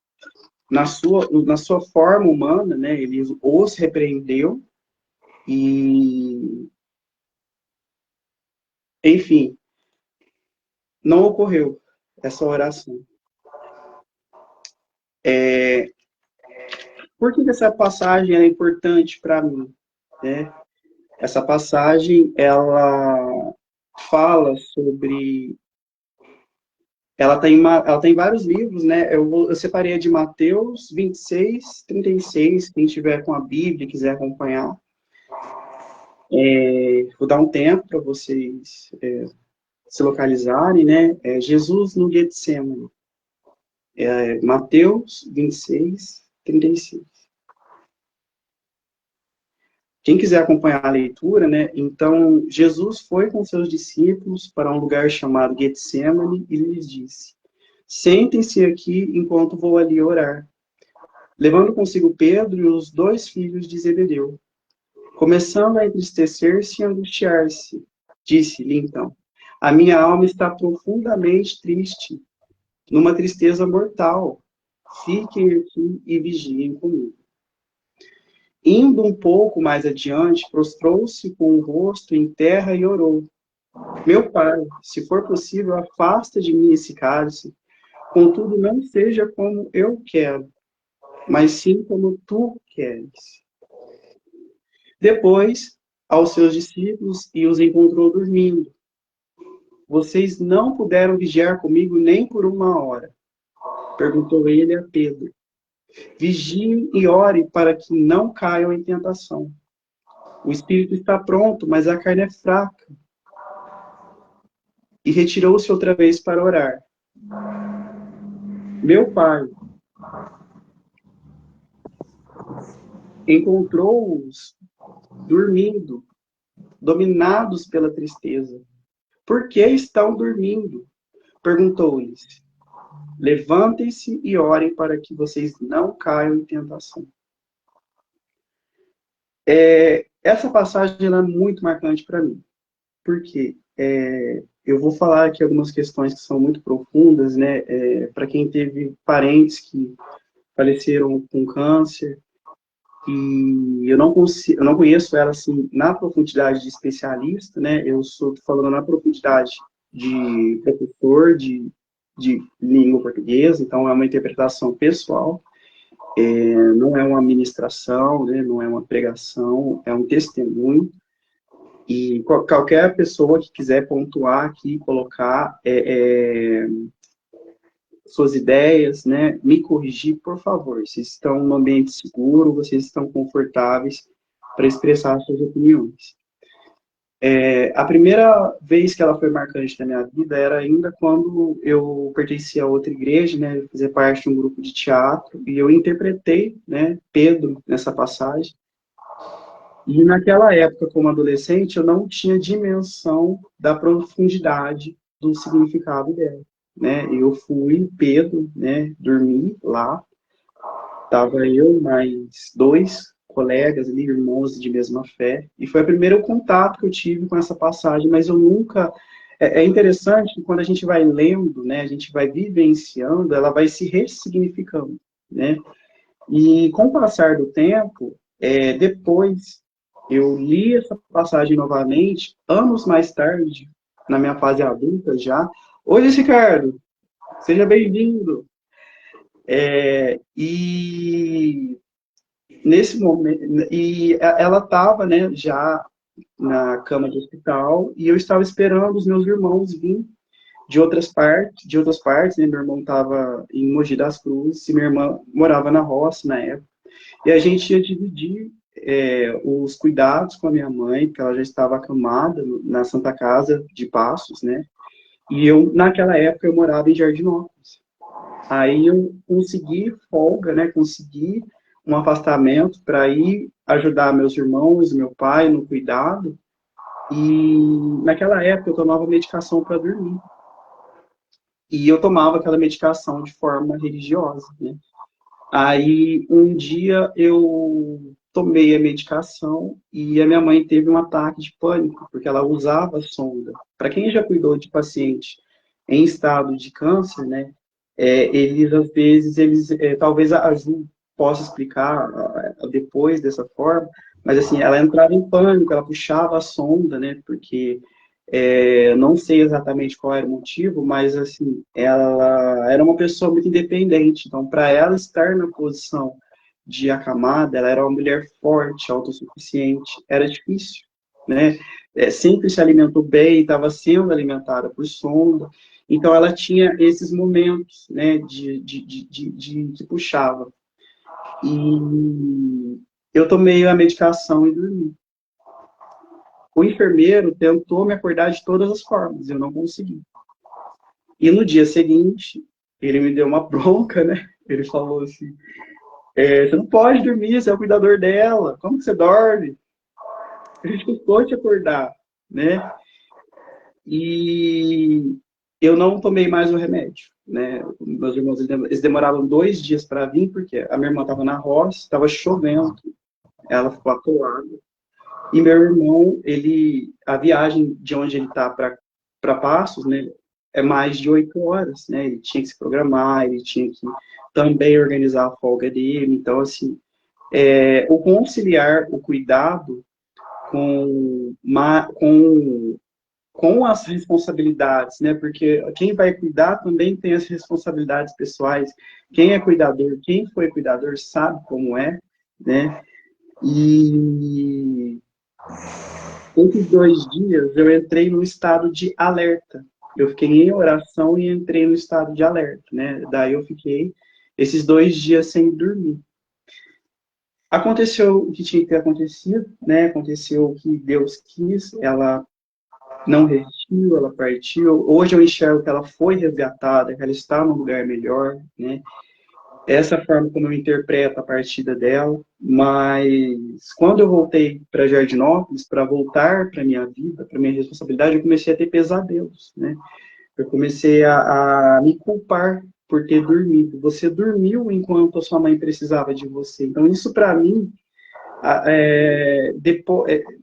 na sua forma humana, né, ele os repreendeu e, enfim, não ocorreu essa oração. Por que essa passagem é importante para mim, né? Essa passagem, ela fala sobre... Ela tem vários livros, né? Eu separei a de Mateus 26, 36, quem tiver com a Bíblia e quiser acompanhar. Vou dar um tempo para vocês se localizarem, né? Jesus no Getsemane. Mateus 26, 36. Quem quiser acompanhar a leitura, né? Então, Jesus foi com seus discípulos para um lugar chamado Getsemane e lhes disse: sentem-se aqui enquanto vou ali orar. Levando consigo Pedro e os 2 filhos de Zebedeu. Começando a entristecer-se e angustiar-se, disse-lhe então: a minha alma está profundamente triste, numa tristeza mortal. Fiquem aqui e vigiem comigo. Indo um pouco mais adiante, prostrou-se com o rosto em terra e orou: meu pai, se for possível, afasta de mim esse cálice, contudo não seja como eu quero, mas sim como tu queres. Depois, aos seus discípulos, e os encontrou dormindo. Vocês não puderam vigiar comigo nem por 1 hora? Perguntou ele a Pedro. Vigiem e orem para que não caiam em tentação. O espírito está pronto, mas a carne é fraca. E retirou-se outra vez para orar. Meu pai encontrou-os dormindo, dominados pela tristeza. Por que estão dormindo? Perguntou-lhes. Levantem-se e orem para que vocês não caiam em tentação. Essa passagem ela é muito marcante para mim. Por quê? Eu vou falar aqui algumas questões que são muito profundas, né? Para quem teve parentes que faleceram com câncer, e eu não conheço ela assim na profundidade de especialista, né? Eu estou falando na profundidade de professor de língua portuguesa, então é uma interpretação pessoal, não é uma ministração, né? Não é uma pregação, é um testemunho. E qualquer pessoa que quiser pontuar aqui, colocar suas ideias, né, me corrigir, por favor. Vocês estão num ambiente seguro, vocês estão confortáveis para expressar suas opiniões. A primeira vez que ela foi marcante na minha vida era ainda quando eu pertencia a outra igreja, né, eu fazia parte de um grupo de teatro, e eu interpretei, né, Pedro nessa passagem. E naquela época, como adolescente, eu não tinha dimensão da profundidade do significado dela, né? Eu fui Pedro, né? Dormi lá Tava eu mais dois colegas ali, irmãos de mesma fé, e foi o primeiro contato que eu tive com essa passagem, mas eu nunca... É interessante que quando a gente vai lendo, né, a gente vai vivenciando, ela vai se ressignificando, né? E com o passar do tempo, depois eu li essa passagem novamente, anos mais tarde, na minha fase adulta já. Oi, Ricardo, seja bem-vindo. E nesse momento, ela estava, né, já na cama de hospital e eu estava esperando os meus irmãos vir de outras partes, né? Meu irmão estava em Mogi das Cruzes e minha irmã morava na roça na época. E a gente ia dividir os cuidados com a minha mãe, porque ela já estava acamada na Santa Casa de Passos, né? E eu, naquela época, eu morava em Jardinópolis. Aí eu consegui folga, né? Consegui um afastamento para ir ajudar meus irmãos, meu pai no cuidado. E naquela época eu tomava medicação para dormir. E eu tomava aquela medicação de forma religiosa, né? Aí um dia eu tomei a medicação e a minha mãe teve um ataque de pânico, porque ela usava sonda. Para quem já cuidou de paciente em estado de câncer, né? Eles às vezes, talvez a Ju possa explicar depois dessa forma, mas assim, ela entrava em pânico, ela puxava a sonda, né? Porque não sei exatamente qual era o motivo, mas assim, ela era uma pessoa muito independente. Então, para ela estar na posição de acamada, ela era uma mulher forte, autossuficiente, era difícil, né? Sempre se alimentou bem, estava sendo alimentada por sonda. Então, ela tinha esses momentos, né, de puxava. E eu tomei a medicação e dormi. O enfermeiro tentou me acordar de todas as formas, eu não consegui. E no dia seguinte, ele me deu uma bronca, né? Ele falou assim, você não pode dormir, você é o cuidador dela, como que você dorme? A gente custou te acordar, né? E eu não tomei mais o remédio, né? Meus irmãos, eles demoraram 2 dias para vir, porque a minha irmã estava na roça, estava chovendo, ela ficou atolada. E meu irmão, a viagem de onde ele está para Passos, né, é mais de 8 horas, né? Ele tinha que se programar, ele tinha que também organizar a folga dele. Então, assim, o conciliar o cuidado com, com as responsabilidades, né? Porque quem vai cuidar também tem as responsabilidades pessoais. Quem é cuidador, quem foi cuidador sabe como é, né? E esses 2 dias eu entrei num estado de alerta. Eu fiquei em oração e entrei no estado de alerta, né? Daí eu fiquei esses 2 dias sem dormir. Aconteceu o que tinha que ter acontecido, né? Aconteceu o que Deus quis, ela não resistiu, ela partiu. Hoje eu enxergo que ela foi resgatada, que ela está num lugar melhor, né? Essa forma como eu interpreto a partida dela, mas quando eu voltei para Jardinópolis, para voltar para minha vida, para minha responsabilidade, eu comecei a ter pesadelos, né? Eu comecei a me culpar por ter dormido. Você dormiu enquanto a sua mãe precisava de você. Então, isso para mim,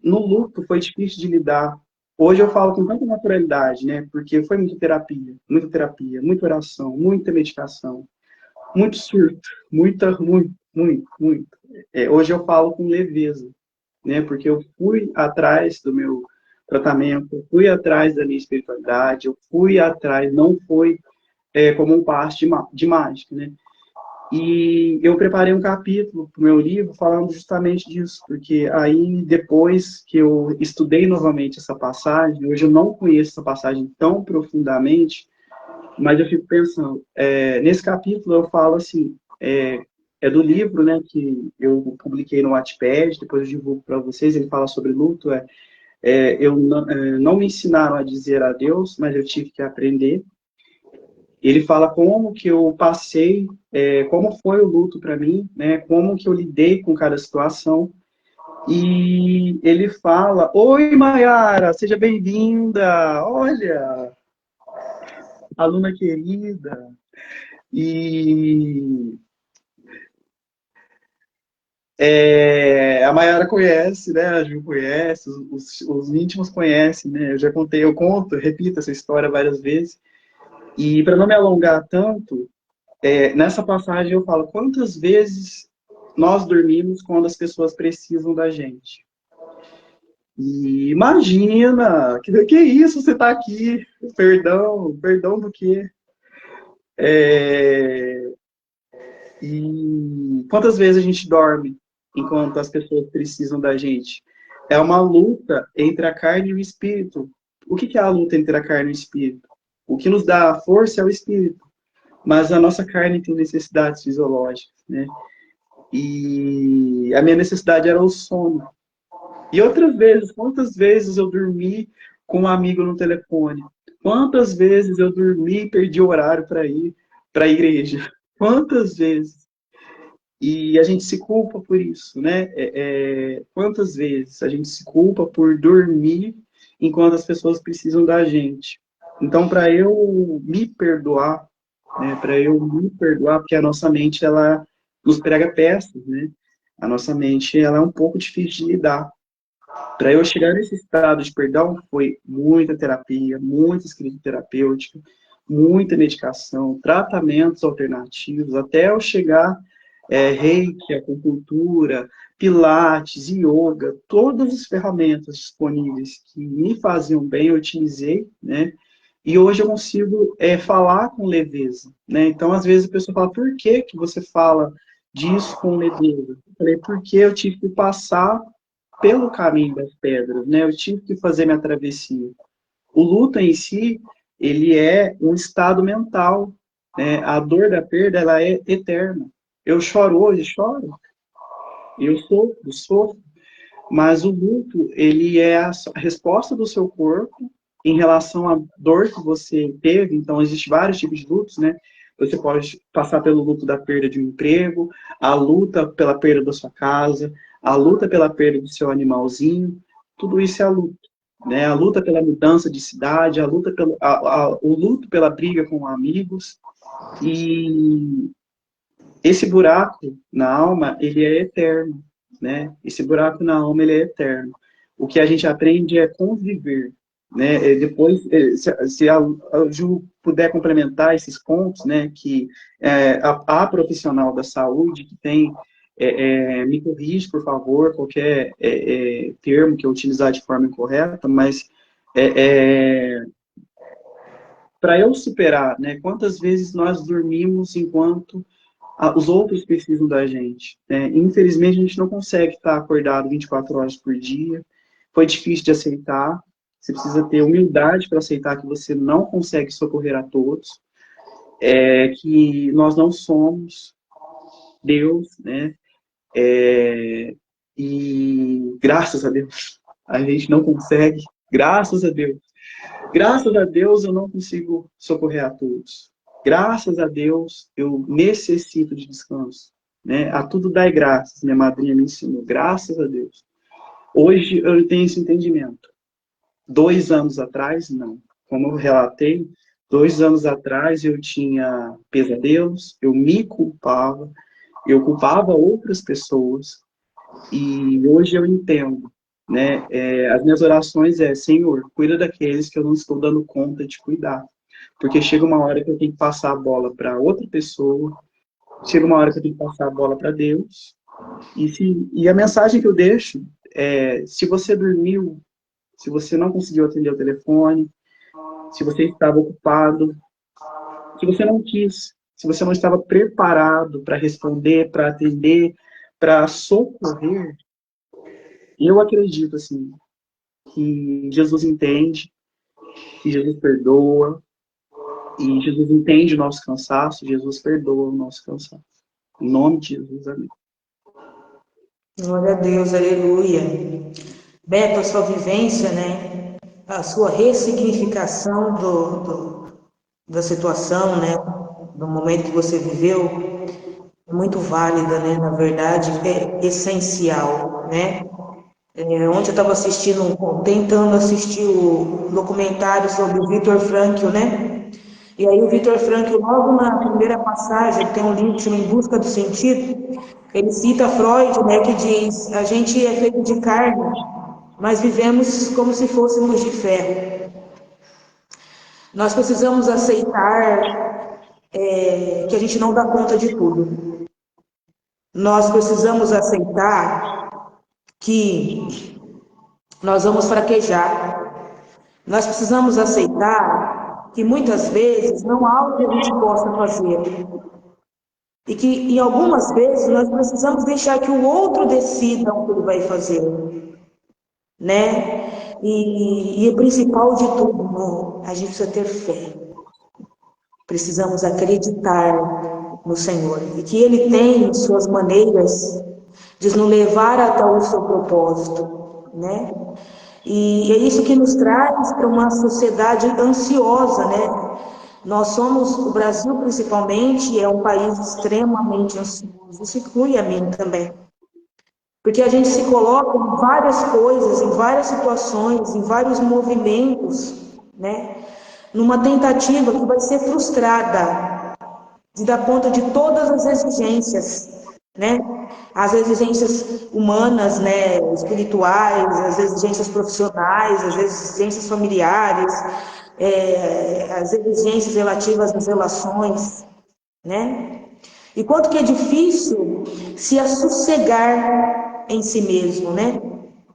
no luto, foi difícil de lidar. Hoje eu falo com tanta naturalidade, né? Porque foi muita terapia, muita oração, muita medicação, muito surto, muito. Hoje eu falo com leveza, né? Porque eu fui atrás do meu tratamento, eu fui atrás da minha espiritualidade, eu fui atrás, não foi como um passe de mágica, né? E eu preparei um capítulo para o meu livro falando justamente disso, porque aí depois que eu estudei novamente essa passagem, hoje eu não conheço essa passagem tão profundamente, mas eu fico pensando, nesse capítulo eu falo assim, é do livro, né, que eu publiquei no Wattpad, depois eu divulgo para vocês, ele fala sobre luto, não me ensinaram a dizer adeus, mas eu tive que aprender. Ele fala como que eu passei, como foi o luto para mim, né, como que eu lidei com cada situação, e ele fala, oi, Mayara, seja bem-vinda, olha, aluna querida. E A Mayara conhece, né? A Ju conhece, os íntimos conhecem, né? Eu já contei, eu conto, repito essa história várias vezes. E para não me alongar tanto, nessa passagem eu falo quantas vezes nós dormimos quando as pessoas precisam da gente. E imagina, que isso, você está aqui, perdão, perdão do quê? É, E quantas vezes a gente dorme enquanto as pessoas precisam da gente? É uma luta entre a carne e o espírito. O que é a luta entre a carne e o espírito? O que nos dá força é o espírito, mas a nossa carne tem necessidades fisiológicas, né? E a minha necessidade era o sono. E outras vezes, quantas vezes eu dormi com um amigo no telefone? Quantas vezes eu dormi e perdi o horário para ir para a igreja? Quantas vezes? E a gente se culpa por isso, né? Quantas vezes a gente se culpa por dormir enquanto as pessoas precisam da gente? Então, para eu me perdoar, né? Para eu me perdoar, porque a nossa mente ela nos prega peças, né? A nossa mente ela é um pouco difícil de lidar. Para eu chegar nesse estado de perdão, foi muita terapia, muita escrita terapêutica, muita medicação, tratamentos alternativos, até eu chegar reiki, acupuntura, pilates, yoga, todas as ferramentas disponíveis que me faziam bem, eu utilizei, né? E hoje eu consigo falar com leveza, né? Então, às vezes a pessoa fala, por que que você fala disso com leveza? Eu falei, porque eu tive que passar pelo caminho das pedras, né? Eu tive que fazer minha travessia. O luto em si, ele é um estado mental, né? A dor da perda, ela é eterna. Eu choro hoje, choro. Eu sofro, sofro. Mas o luto, ele é a resposta do seu corpo em relação à dor que você teve. Então, existem vários tipos de lutos, né? Você pode passar pelo luto da perda de um emprego, a luta pela perda da sua casa, a luta pela perda do seu animalzinho. Tudo isso é a luta, né? A luta pela mudança de cidade, a luta o luto pela briga com amigos. E esse buraco na alma, ele é eterno, né? Esse buraco na alma, ele é eterno. O que a gente aprende é conviver, né? Depois, se a Ju puder complementar esses pontos, né? Que a profissional da saúde que tem, me corrige, por favor, qualquer termo que eu utilizar de forma incorreta, mas para eu superar, né? Quantas vezes nós dormimos enquanto os outros precisam da gente, né? Infelizmente, a gente não consegue estar acordado 24 horas por dia. Foi difícil de aceitar. Você precisa ter humildade para aceitar que você não consegue socorrer a todos, que nós não somos Deus, né? E graças a Deus, a gente não consegue. Graças a Deus. Graças a Deus eu não consigo socorrer a todos. Graças a Deus eu necessito de descanso. Né? A tudo dai graças, minha madrinha me ensinou. Graças a Deus. Hoje eu tenho esse entendimento. 2 anos atrás, não. Como eu relatei, 2 anos atrás eu tinha pesadelos, eu me culpava, eu culpava outras pessoas, e hoje eu entendo, né? As minhas orações Senhor, cuida daqueles que eu não estou dando conta de cuidar. Porque chega uma hora que eu tenho que passar a bola para outra pessoa, chega uma hora que eu tenho que passar a bola para Deus. E a mensagem que eu deixo se você dormiu, se você não conseguiu atender o telefone, se você estava ocupado, se você não quis, se você não estava preparado para responder, para atender, para socorrer, eu acredito, assim, que Jesus entende, que Jesus perdoa, e Jesus entende o nosso cansaço, Jesus perdoa o nosso cansaço. Em nome de Jesus, amém. Glória a Deus, aleluia. Beto, a sua vivência, né? A sua ressignificação da situação, né? Do momento que você viveu, é muito válida, né? Na verdade, é essencial, né? Ontem eu estava tentando assistir o documentário sobre o Viktor Frankl, né? E aí o Viktor Frankl, logo na primeira passagem, tem um livro que chama Em Busca do Sentido, ele cita Freud, né, que diz: a gente é feito de carne, mas vivemos como se fôssemos de ferro. Nós precisamos aceitar que a gente não dá conta de tudo. Nós precisamos aceitar que nós vamos fraquejar. Nós precisamos aceitar que muitas vezes não há o que a gente possa fazer. E que em algumas vezes nós precisamos deixar que o outro decida o que ele vai fazer, né? E o principal de tudo, né? A gente precisa ter fé. Precisamos acreditar no Senhor e que Ele tem suas maneiras de nos levar até o seu propósito, né? E é isso que nos traz para uma sociedade ansiosa, né? Nós somos, o Brasil principalmente, é um país extremamente ansioso, isso inclui a mim também. Porque a gente se coloca em várias coisas, em várias situações, em vários movimentos, né? Numa tentativa que vai ser frustrada de dar conta de todas as exigências, né? As exigências humanas, né, espirituais, as exigências profissionais, as exigências familiares, as exigências relativas às relações, né? E quanto que é difícil se assossegar em si mesmo, né?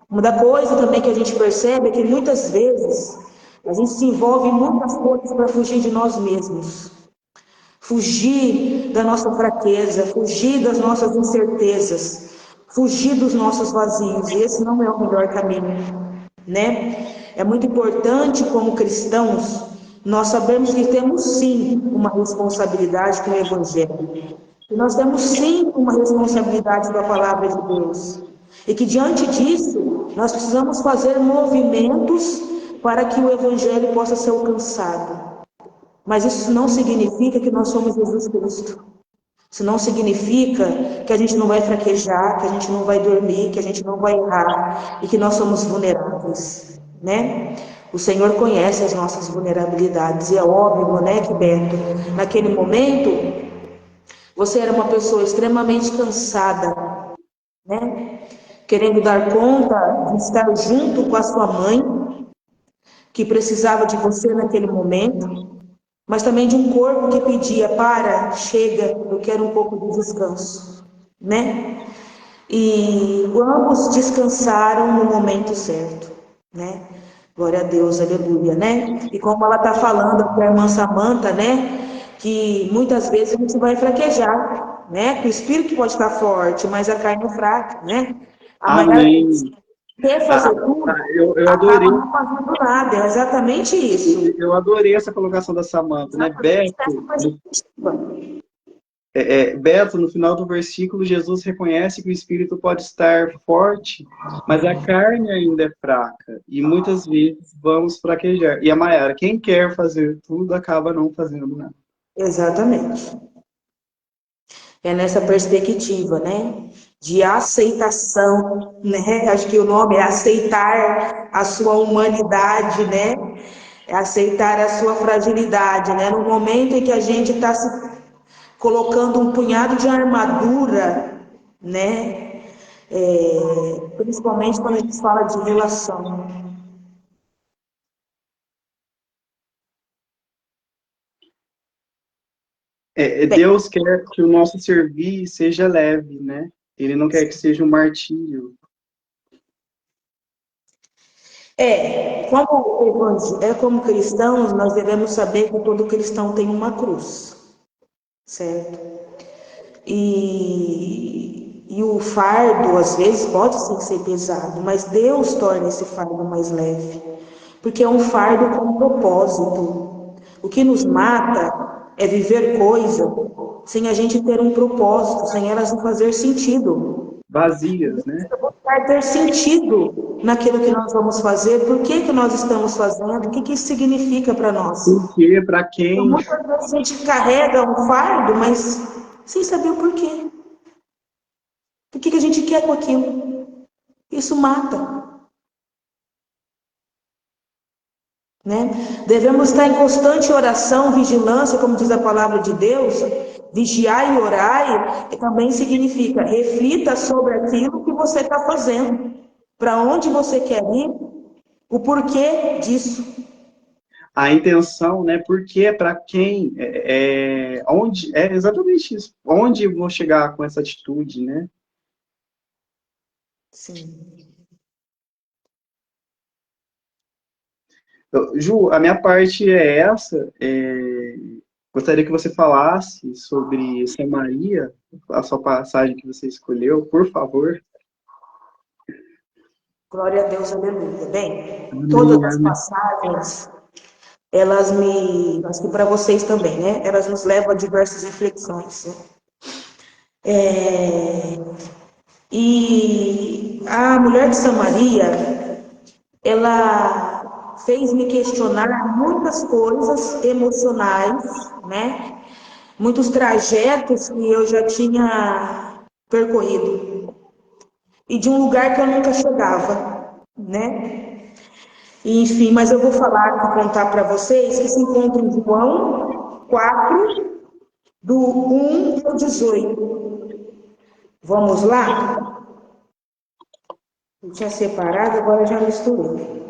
Uma da coisa também que a gente percebe é que muitas vezes a gente se envolve em muitas coisas para fugir de nós mesmos. Fugir da nossa fraqueza, fugir das nossas incertezas, fugir dos nossos vazios. E esse não é o melhor caminho, né? É muito importante, como cristãos, nós sabemos que temos sim uma responsabilidade com o Evangelho. E nós temos sim uma responsabilidade com a palavra de Deus. E que diante disso, nós precisamos fazer movimentos para que o Evangelho possa ser alcançado. Mas isso não significa que nós somos Jesus Cristo. Isso não significa que a gente não vai fraquejar, que a gente não vai dormir, que a gente não vai errar e que nós somos vulneráveis, né? O Senhor conhece as nossas vulnerabilidades e é óbvio, né, que Beto, naquele momento, você era uma pessoa extremamente cansada, né? Querendo dar conta de estar junto com a sua mãe, que precisava de você naquele momento, mas também de um corpo que pedia: para, chega, eu quero um pouco de descanso, né? E ambos descansaram no momento certo, né? Glória a Deus, aleluia, né? E como ela está falando com a irmã Samanta, né? Que muitas vezes a gente vai fraquejar, né? Que o espírito pode estar forte, mas a carne é fraca, né? A maior Amém. quer fazer tudo, Eu adorei, acaba não fazendo nada, é exatamente isso. eu adorei essa colocação da Samanta, né? Exatamente essa perspectiva. Beto, no final do versículo, Jesus reconhece que o espírito pode estar forte, mas a carne ainda é fraca. E muitas vezes vamos fraquejar. E a Mayara, quem quer fazer tudo, acaba não fazendo nada. Exatamente. É nessa perspectiva, né? De aceitação, né? Acho que o nome é aceitar a sua humanidade, né? É aceitar a sua fragilidade, né? No momento em que a gente está se colocando um punhado de armadura, né? Principalmente quando a gente fala de relação. Bem, Deus quer que o nosso servir seja leve, né? Ele não quer que seja um martírio. como cristãos, nós devemos saber que todo cristão tem uma cruz, certo? E o fardo, às vezes, pode sim ser pesado, mas Deus torna esse fardo mais leve, porque é um fardo com propósito. O que nos mata é viver coisa sem a gente ter um propósito, sem elas não fazer sentido. Vazias, né? Buscar ter sentido naquilo que nós vamos fazer, por que que nós estamos fazendo, o que que isso significa para nós. Por quê? Para Então, quem? muitas vezes a gente carrega um fardo, mas sem saber o porquê. O que que a gente quer com aquilo? Isso mata, né? Devemos estar em constante oração, vigilância, como diz a palavra de Deus. Vigiar e orar também significa reflita sobre aquilo que você está fazendo, para onde você quer ir, o porquê disso. A intenção, né? Porque é para quem, onde, é exatamente isso. Onde eu vou chegar com essa atitude, né? Sim. Ju, a minha parte é essa. Gostaria que você falasse sobre Samaria, a sua passagem que você escolheu, por favor. Glória a Deus, aleluia. Bem, todas Amém, as amém. passagens, acho que para vocês também, né? Elas nos levam a diversas reflexões, né? E a mulher de Samaria, ela fez me questionar muitas coisas emocionais, né? Muitos trajetos que eu já tinha percorrido e de um lugar que eu nunca chegava, né? Enfim, mas eu vou contar para vocês que se encontra em João 4, do 1 ao 18. Vamos lá? Eu tinha separado, agora já misturei.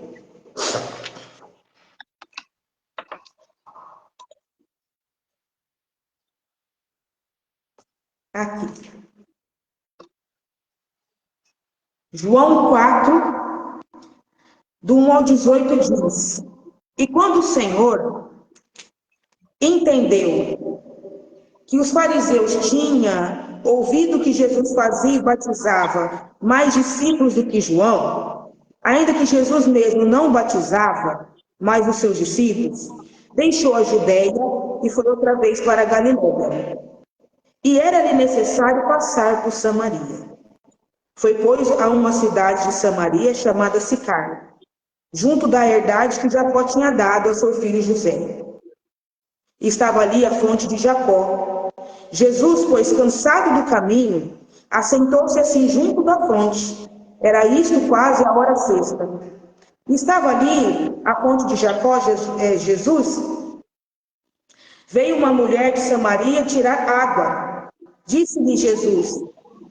Aqui. João 4, do 1 ao 18 diz: E quando o Senhor entendeu que os fariseus tinham ouvido que Jesus fazia e batizava mais discípulos do que João, ainda que Jesus mesmo não batizava mais os seus discípulos, deixou a Judéia e foi outra vez para a Galiléia. E era-lhe necessário passar por Samaria. Foi, pois, a uma cidade de Samaria chamada Sicar, junto da herdade que Jacó tinha dado a seu filho José. E estava ali a fonte de Jacó. Jesus, pois, cansado do caminho, assentou-se assim junto da fonte. Era isto quase a hora sexta. E estava ali a fonte de Jacó, Jesus. Veio uma mulher de Samaria tirar água. Disse-lhe Jesus: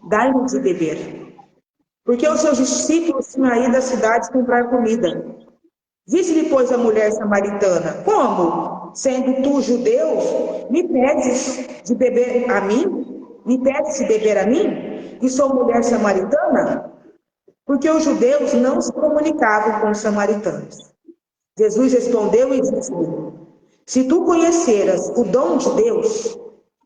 dai-me de beber. Porque os seus discípulos tinham ido à cidade comprar comida. Disse-lhe, pois, a mulher samaritana: como, sendo tu judeu, me pedes de beber a mim? Me pedes de beber a mim? E sou mulher samaritana? Porque os judeus não se comunicavam com os samaritanos. Jesus respondeu e disse-lhe: se tu conheceras o dom de Deus,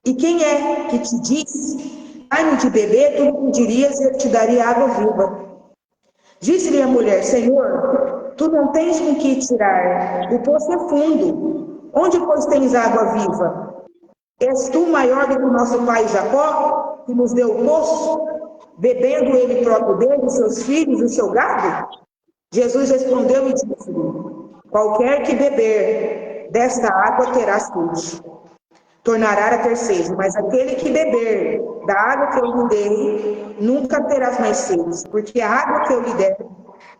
e quem é que te disse, dai-me de beber, tu me pedirias e eu te daria água viva. Disse-lhe a mulher: Senhor, tu não tens com que tirar, o poço é fundo. Onde, pois, tens água viva? És tu maior do que o nosso pai Jacó, que nos deu o poço, bebendo ele próprio dele, seus filhos e o seu gado? Jesus respondeu e disse-lhe: qualquer que beber desta água terá sede. Tornará a ter sede, mas aquele que beber da água que eu lhe dei, nunca terá mais sede, porque a água que eu lhe der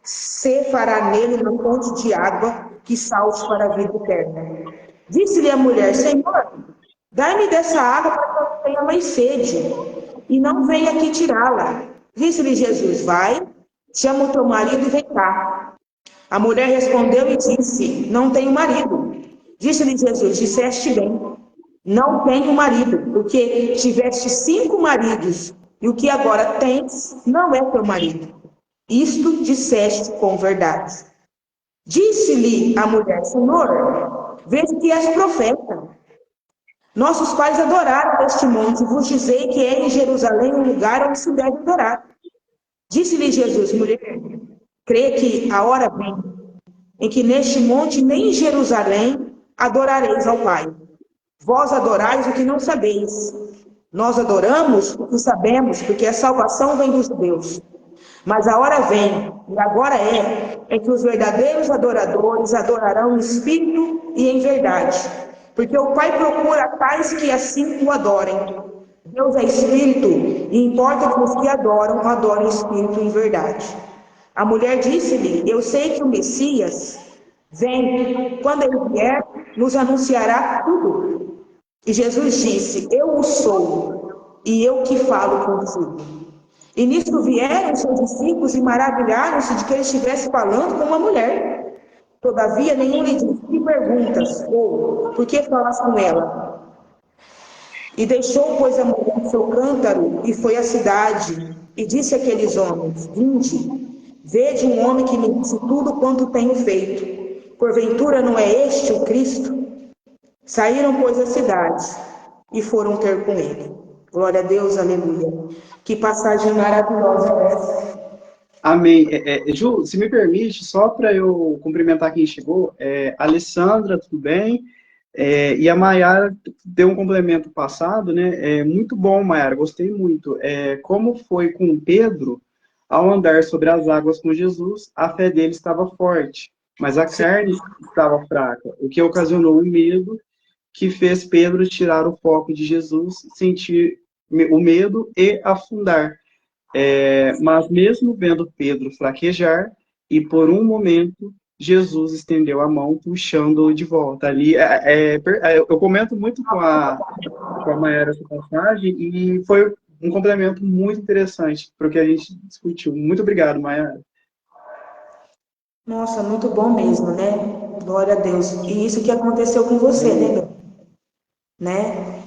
se fará nele uma fonte de água que salte para a vida eterna. Disse-lhe a mulher: Senhor, dai-me dessa água para que eu não tenha mais sede, e não venha aqui tirá-la. Disse-lhe Jesus: vai, chama o teu marido e vem cá. A mulher respondeu e disse: não tenho marido. Disse-lhe Jesus: disseste bem, não tenho marido, porque tiveste 5 maridos, e o que agora tens não é teu marido. Isto disseste com verdade. Disse-lhe a mulher: Senhor, vejo que és profeta. Nossos pais adoraram este monte, e vos dizei que é em Jerusalém um lugar onde se deve adorar. Disse-lhe Jesus: mulher, crê que a hora vem, em que neste monte nem em Jerusalém adorareis ao Pai. Vós adorais o que não sabeis. Nós adoramos o que sabemos, porque a salvação vem dos judeus. Mas a hora vem, e agora é que os verdadeiros adoradores adorarão em espírito e em verdade. Porque o Pai procura tais que assim o adorem. Deus é espírito, e importa que os que adoram, adorem em espírito e em verdade. A mulher disse-lhe: eu sei que o Messias Vem, quando ele vier, nos anunciará tudo. E Jesus disse: Eu o sou, e eu que falo contigo. E nisso vieram os seus discípulos e maravilharam-se de que ele estivesse falando com uma mulher. Todavia, nenhum lhe disse: Que perguntas? Ou, por que falas com ela? E deixou, pois, a mulher o seu cântaro e foi à cidade. E disse àqueles homens: Vinde, vede um homem que me disse tudo quanto tenho feito. Porventura não é este o Cristo? Saíram, pois, da cidade e foram ter com ele. Glória a Deus, aleluia. Que passagem maravilhosa é essa. Amém. Ju, se me permite, só para eu cumprimentar quem chegou, Alessandra, tudo bem? E a Maiara deu um complemento passado, né? Muito bom, Maiara, gostei muito. Como foi com Pedro, ao andar sobre as águas com Jesus, a fé dele estava forte, mas a carne estava fraca, o que ocasionou o medo que fez Pedro tirar o foco de Jesus, sentir o medo e afundar. Mas mesmo vendo Pedro fraquejar, e por um momento Jesus estendeu a mão, puxando-o de volta. Ali, eu comento muito com a Mayara essa passagem, e foi um complemento muito interessante para o que a gente discutiu. Muito obrigado, Mayara. Nossa, muito bom mesmo, né? Glória a Deus. E isso que aconteceu com você, né, meu? Né?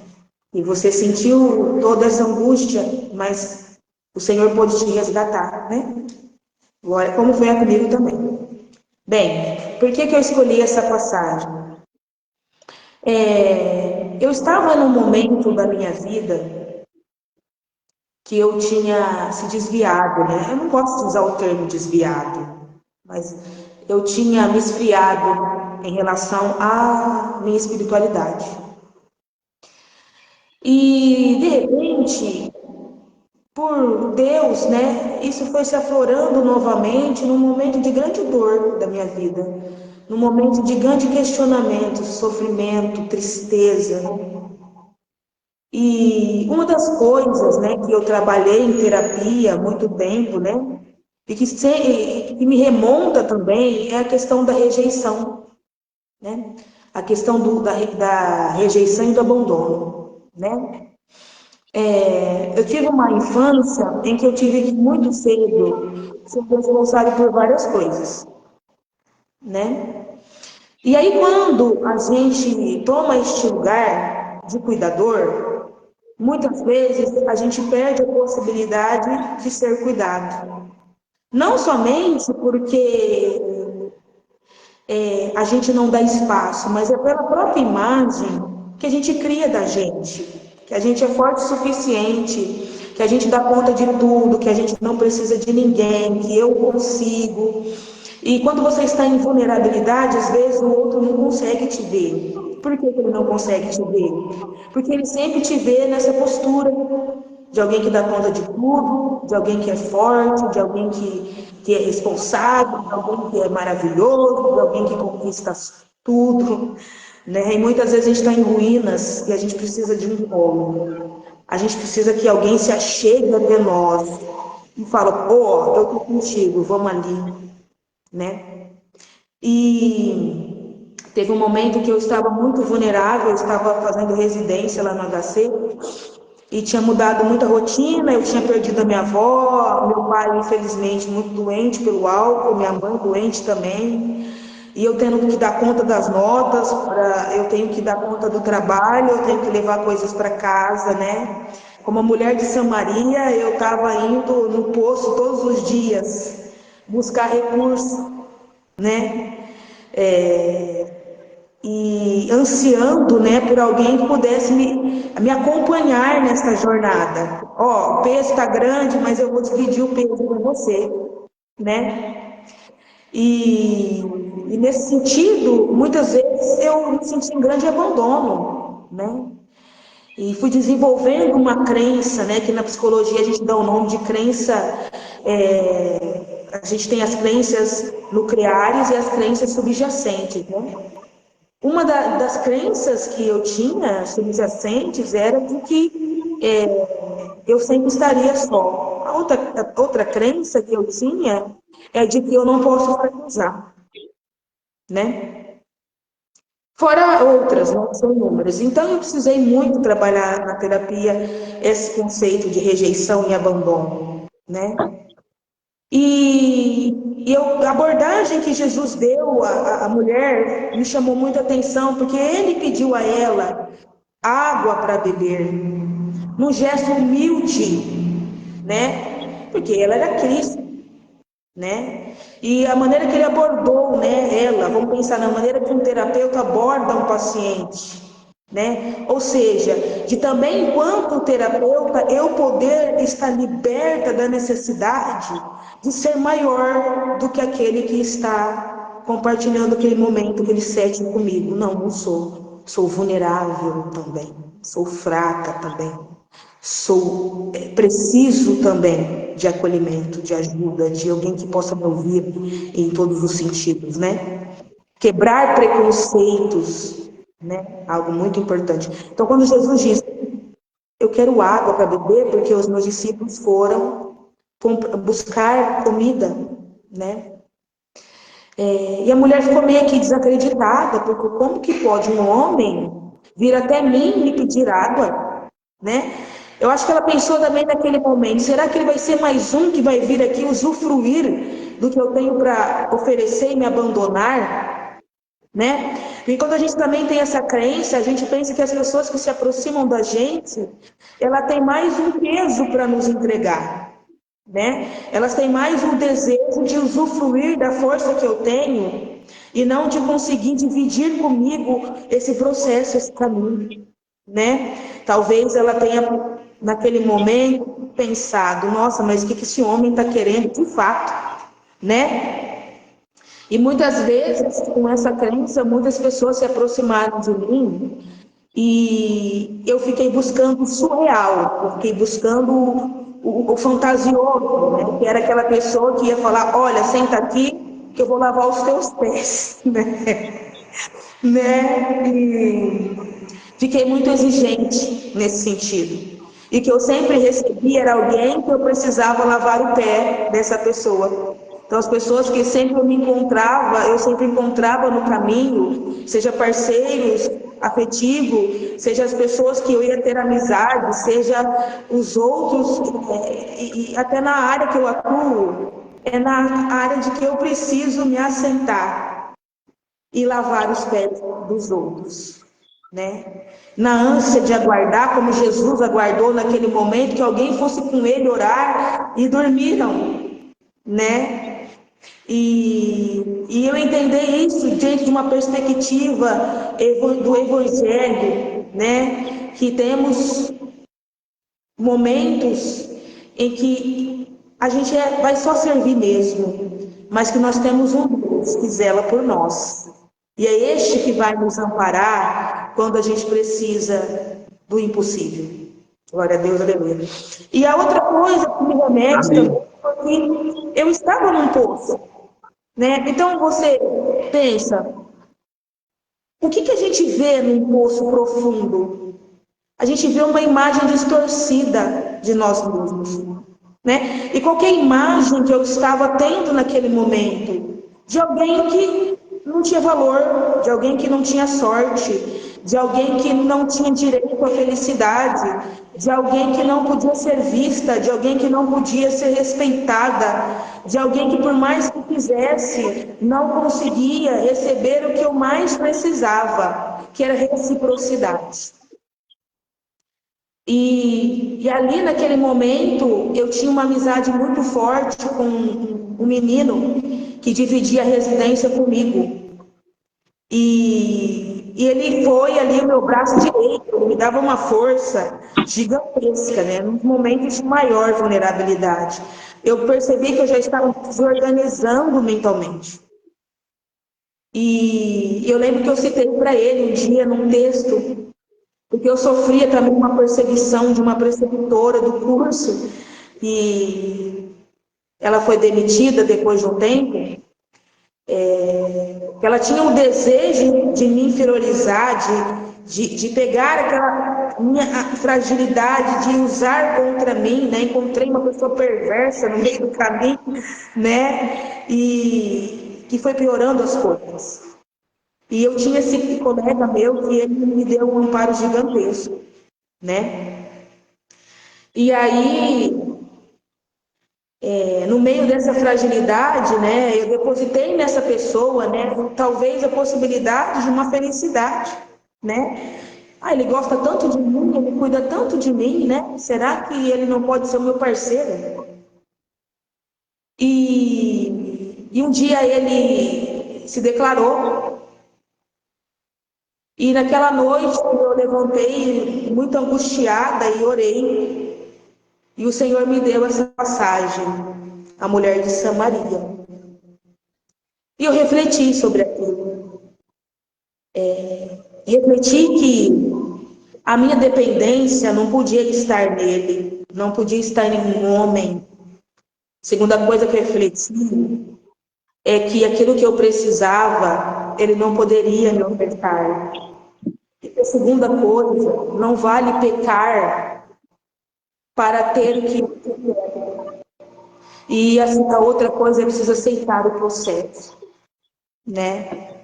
E você sentiu toda essa angústia, mas o Senhor pôde te resgatar, né? Glória, como foi comigo também. Bem, por que eu escolhi essa passagem? Eu estava num momento da minha vida que eu tinha se desviado, né? Eu não gosto de usar o termo desviado, mas eu tinha me esfriado em relação à minha espiritualidade. E, de repente, por Deus, né? Isso foi se aflorando novamente num momento de grande dor da minha vida, num momento de grande questionamento, sofrimento, tristeza. E uma das coisas, né, que eu trabalhei em terapia há muito tempo, né, e que me remonta também é a questão da rejeição, né? A questão da rejeição e do abandono, né? Eu tive uma infância em que eu tive que muito cedo ser responsável por várias coisas, né? E aí quando a gente toma este lugar de cuidador, muitas vezes a gente perde a possibilidade de ser cuidado. Não somente porque a gente não dá espaço, mas é pela própria imagem que a gente cria da gente, que a gente é forte o suficiente, que a gente dá conta de tudo, que a gente não precisa de ninguém, que eu consigo. E quando você está em vulnerabilidade, às vezes o outro não consegue te ver. Por que ele não consegue te ver? Porque ele sempre te vê nessa postura de alguém que dá conta de tudo, de alguém que é forte, de alguém que é responsável, de alguém que é maravilhoso, de alguém que conquista tudo, né? E muitas vezes a gente está em ruínas e a gente precisa de um colo. A gente precisa que alguém se achegue até nós e fala, pô, eu tô contigo, vamos ali, né? E teve um momento que eu estava muito vulnerável, eu estava fazendo residência lá no HC, e tinha mudado muita rotina, eu tinha perdido a minha avó, meu pai, infelizmente, muito doente pelo álcool, minha mãe doente também, e eu tendo que dar conta das notas, eu tenho que dar conta do trabalho, eu tenho que levar coisas para casa, né? Como a mulher de Samaria, eu estava indo no poço todos os dias buscar recursos, né? E ansiando, né, por alguém que pudesse me acompanhar nessa jornada. Ó, o peso está grande, mas eu vou dividir o peso com você, né? E nesse sentido, muitas vezes eu me senti em grande abandono, né? E fui desenvolvendo uma crença, né, que na psicologia a gente dá o nome de crença, a gente tem as crenças nucleares e as crenças subjacentes, né? Uma das crenças que eu tinha subjacentes era de que eu sempre estaria só. A outra crença que eu tinha é de que eu não posso fraquejar. né? Fora outras, né, que são inúmeras. Então, eu precisei muito trabalhar na terapia esse conceito de rejeição e abandono, né? E a abordagem que Jesus deu à mulher me chamou muita atenção, porque ele pediu a ela água para beber, num gesto humilde, né? Porque ela era Cristo, né? E a maneira que ele abordou, né, ela, vamos pensar na maneira que um terapeuta aborda um paciente, né? Ou seja, de também enquanto terapeuta eu poder estar liberta da necessidade de ser maior do que aquele que está compartilhando aquele momento, aquele setting comigo. Não, não sou. Sou vulnerável também. Sou fraca também. Preciso também de acolhimento, de ajuda, de alguém que possa me ouvir em todos os sentidos, né? Quebrar preconceitos, né? Algo muito importante. Então, quando Jesus diz, eu quero água para beber, porque os meus discípulos foram buscar comida, né? E a mulher ficou meio que desacreditada, porque como que pode um homem vir até mim me pedir água, né? Eu acho que ela pensou também naquele momento, será que ele vai ser mais um que vai vir aqui usufruir do que eu tenho para oferecer e me abandonar, né? E quando a gente também tem essa crença, a gente pensa que as pessoas que se aproximam da gente, ela tem mais um peso para nos entregar, né? Elas têm mais um desejo de usufruir da força que eu tenho e não de conseguir dividir comigo esse processo, esse caminho, né? Talvez ela tenha naquele momento pensado, nossa, mas o que esse homem está querendo de fato, né? E muitas vezes, com essa crença, muitas pessoas se aproximaram de mim e eu fiquei buscando o surreal, eu fiquei buscando o fantasioso, né? Que era aquela pessoa que ia falar, olha, senta aqui que eu vou lavar os teus pés, né? E fiquei muito exigente nesse sentido. E que eu sempre recebi era alguém que eu precisava lavar o pé dessa pessoa. Então, as pessoas que sempre eu sempre encontrava no caminho, seja parceiros afetivos, seja as pessoas que eu ia ter amizade, seja os outros, e até na área que eu atuo, é na área de que eu preciso me assentar e lavar os pés dos outros, né? Na ânsia de aguardar, como Jesus aguardou naquele momento, que alguém fosse com ele orar e dormiram, né? E eu entender isso dentro de uma perspectiva do Evangelho, né? Que temos momentos em que a gente vai só servir mesmo, mas que nós temos um Deus que zela por nós. E é este que vai nos amparar quando a gente precisa do impossível. Glória a Deus, aleluia. E a outra coisa que me remete também foi que eu estava num poço, né? Então você pensa, o que a gente vê num poço profundo? A gente vê uma imagem distorcida de nós mesmos, né? E qualquer imagem que eu estava tendo naquele momento, de alguém que não tinha valor, de alguém que não tinha sorte, de alguém que não tinha direito à felicidade, de alguém que não podia ser vista, de alguém que não podia ser respeitada, de alguém que por mais que quisesse, não conseguia receber o que eu mais precisava, que era reciprocidade. E ali naquele momento eu tinha uma amizade muito forte com um menino que dividia a residência comigo. E ele foi ali o meu braço direito, me dava uma força gigantesca, né? Nos momentos de maior vulnerabilidade. Eu percebi que eu já estava desorganizando mentalmente. E eu lembro que eu citei para ele um dia num texto, porque eu sofria também uma perseguição de uma preceptora do curso, e ela foi demitida depois de um tempo. Ela tinha um desejo de me inferiorizar, de pegar aquela minha fragilidade, de usar contra mim, né? Encontrei uma pessoa perversa no meio do caminho, né? E que foi piorando as coisas. E eu tinha esse colega meu que ele me deu um amparo gigantesco, né? E aí, no meio dessa fragilidade, né, eu depositei nessa pessoa, né, talvez a possibilidade de uma felicidade, né? Ah, ele gosta tanto de mim, ele cuida tanto de mim, né? Será que ele não pode ser o meu parceiro? E um dia ele se declarou, e naquela noite eu levantei muito angustiada e orei, e o Senhor me deu essa passagem, a mulher de Samaria. E eu refleti sobre aquilo. Refleti que a minha dependência não podia estar nele, não podia estar em um homem. Segunda coisa que eu refleti é que aquilo que eu precisava, ele não poderia me ofertar. E a segunda coisa, não vale pecar para ter o que eu quero. E assim, a outra coisa é preciso aceitar o processo, né?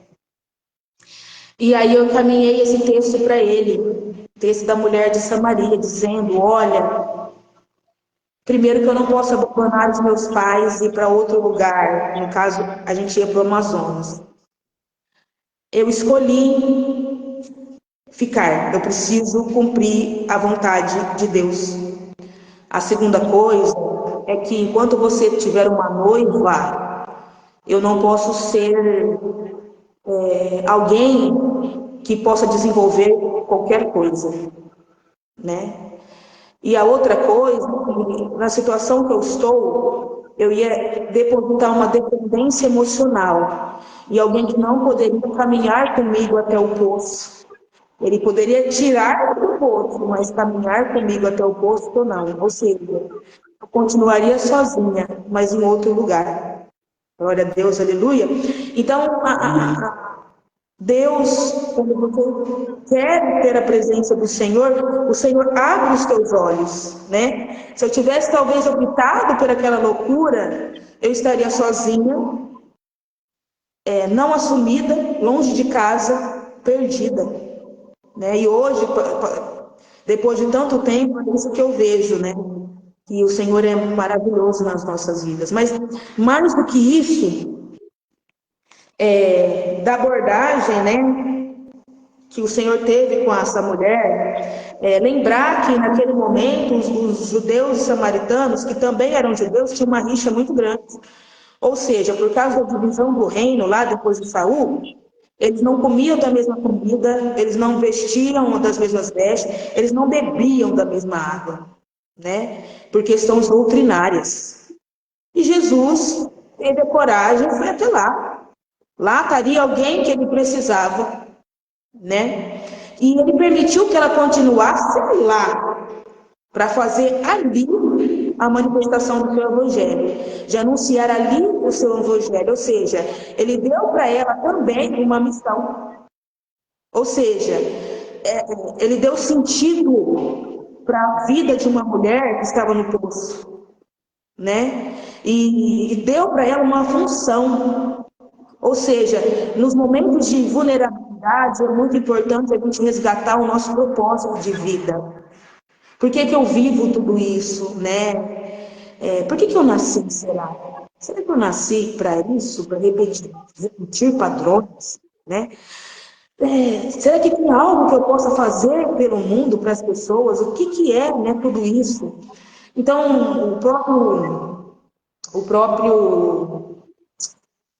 E aí eu encaminhei esse texto para ele, o texto da mulher de Samaria, dizendo: olha, primeiro que eu não posso abandonar os meus pais e ir para outro lugar. No caso, a gente ia para o Amazonas. Eu escolhi ficar, eu preciso cumprir a vontade de Deus. A segunda coisa é que enquanto você tiver uma noiva, eu não posso ser alguém que possa desenvolver qualquer coisa, né? E a outra coisa, na situação que eu estou, eu ia depositar uma dependência emocional e alguém que não poderia caminhar comigo até o poço. Ele poderia tirar do poço, mas caminhar comigo até o poço não. Ou seja, eu continuaria sozinha, mas em outro lugar. Glória a Deus, aleluia. Então, Deus, quando você quer ter a presença do Senhor, o Senhor abre os teus olhos, né? Se eu tivesse talvez optado por aquela loucura, eu estaria sozinha, não assumida, longe de casa, perdida, né? E hoje, depois de tanto tempo, é isso que eu vejo, né? Que o Senhor é maravilhoso nas nossas vidas. Mas mais do que isso, da abordagem, né, que o Senhor teve com essa mulher, lembrar que naquele momento os judeus e samaritanos, que também eram judeus, tinham uma rixa muito grande. Ou seja, por causa da divisão do reino lá depois de Saul, eles não comiam da mesma comida, eles não vestiam das mesmas vestes, eles não bebiam da mesma água, né? Por questões doutrinárias. E Jesus teve a coragem e foi até lá. Lá estaria alguém que ele precisava, né? E ele permitiu que ela continuasse lá para fazer ali a manifestação do seu evangelho, de anunciar ali o seu evangelho, ou seja, ele deu para ela também uma missão, ou seja, ele deu sentido para a vida de uma mulher que estava no poço, né? E deu para ela uma função. Ou seja, nos momentos de vulnerabilidade é muito importante a gente resgatar o nosso propósito de vida. Por que eu vivo tudo isso, né? Por que eu nasci, será? Será que eu nasci para isso, para repetir padrões, né? Será que tem algo que eu possa fazer pelo mundo, para as pessoas? O que é, né, tudo isso? Então, o próprio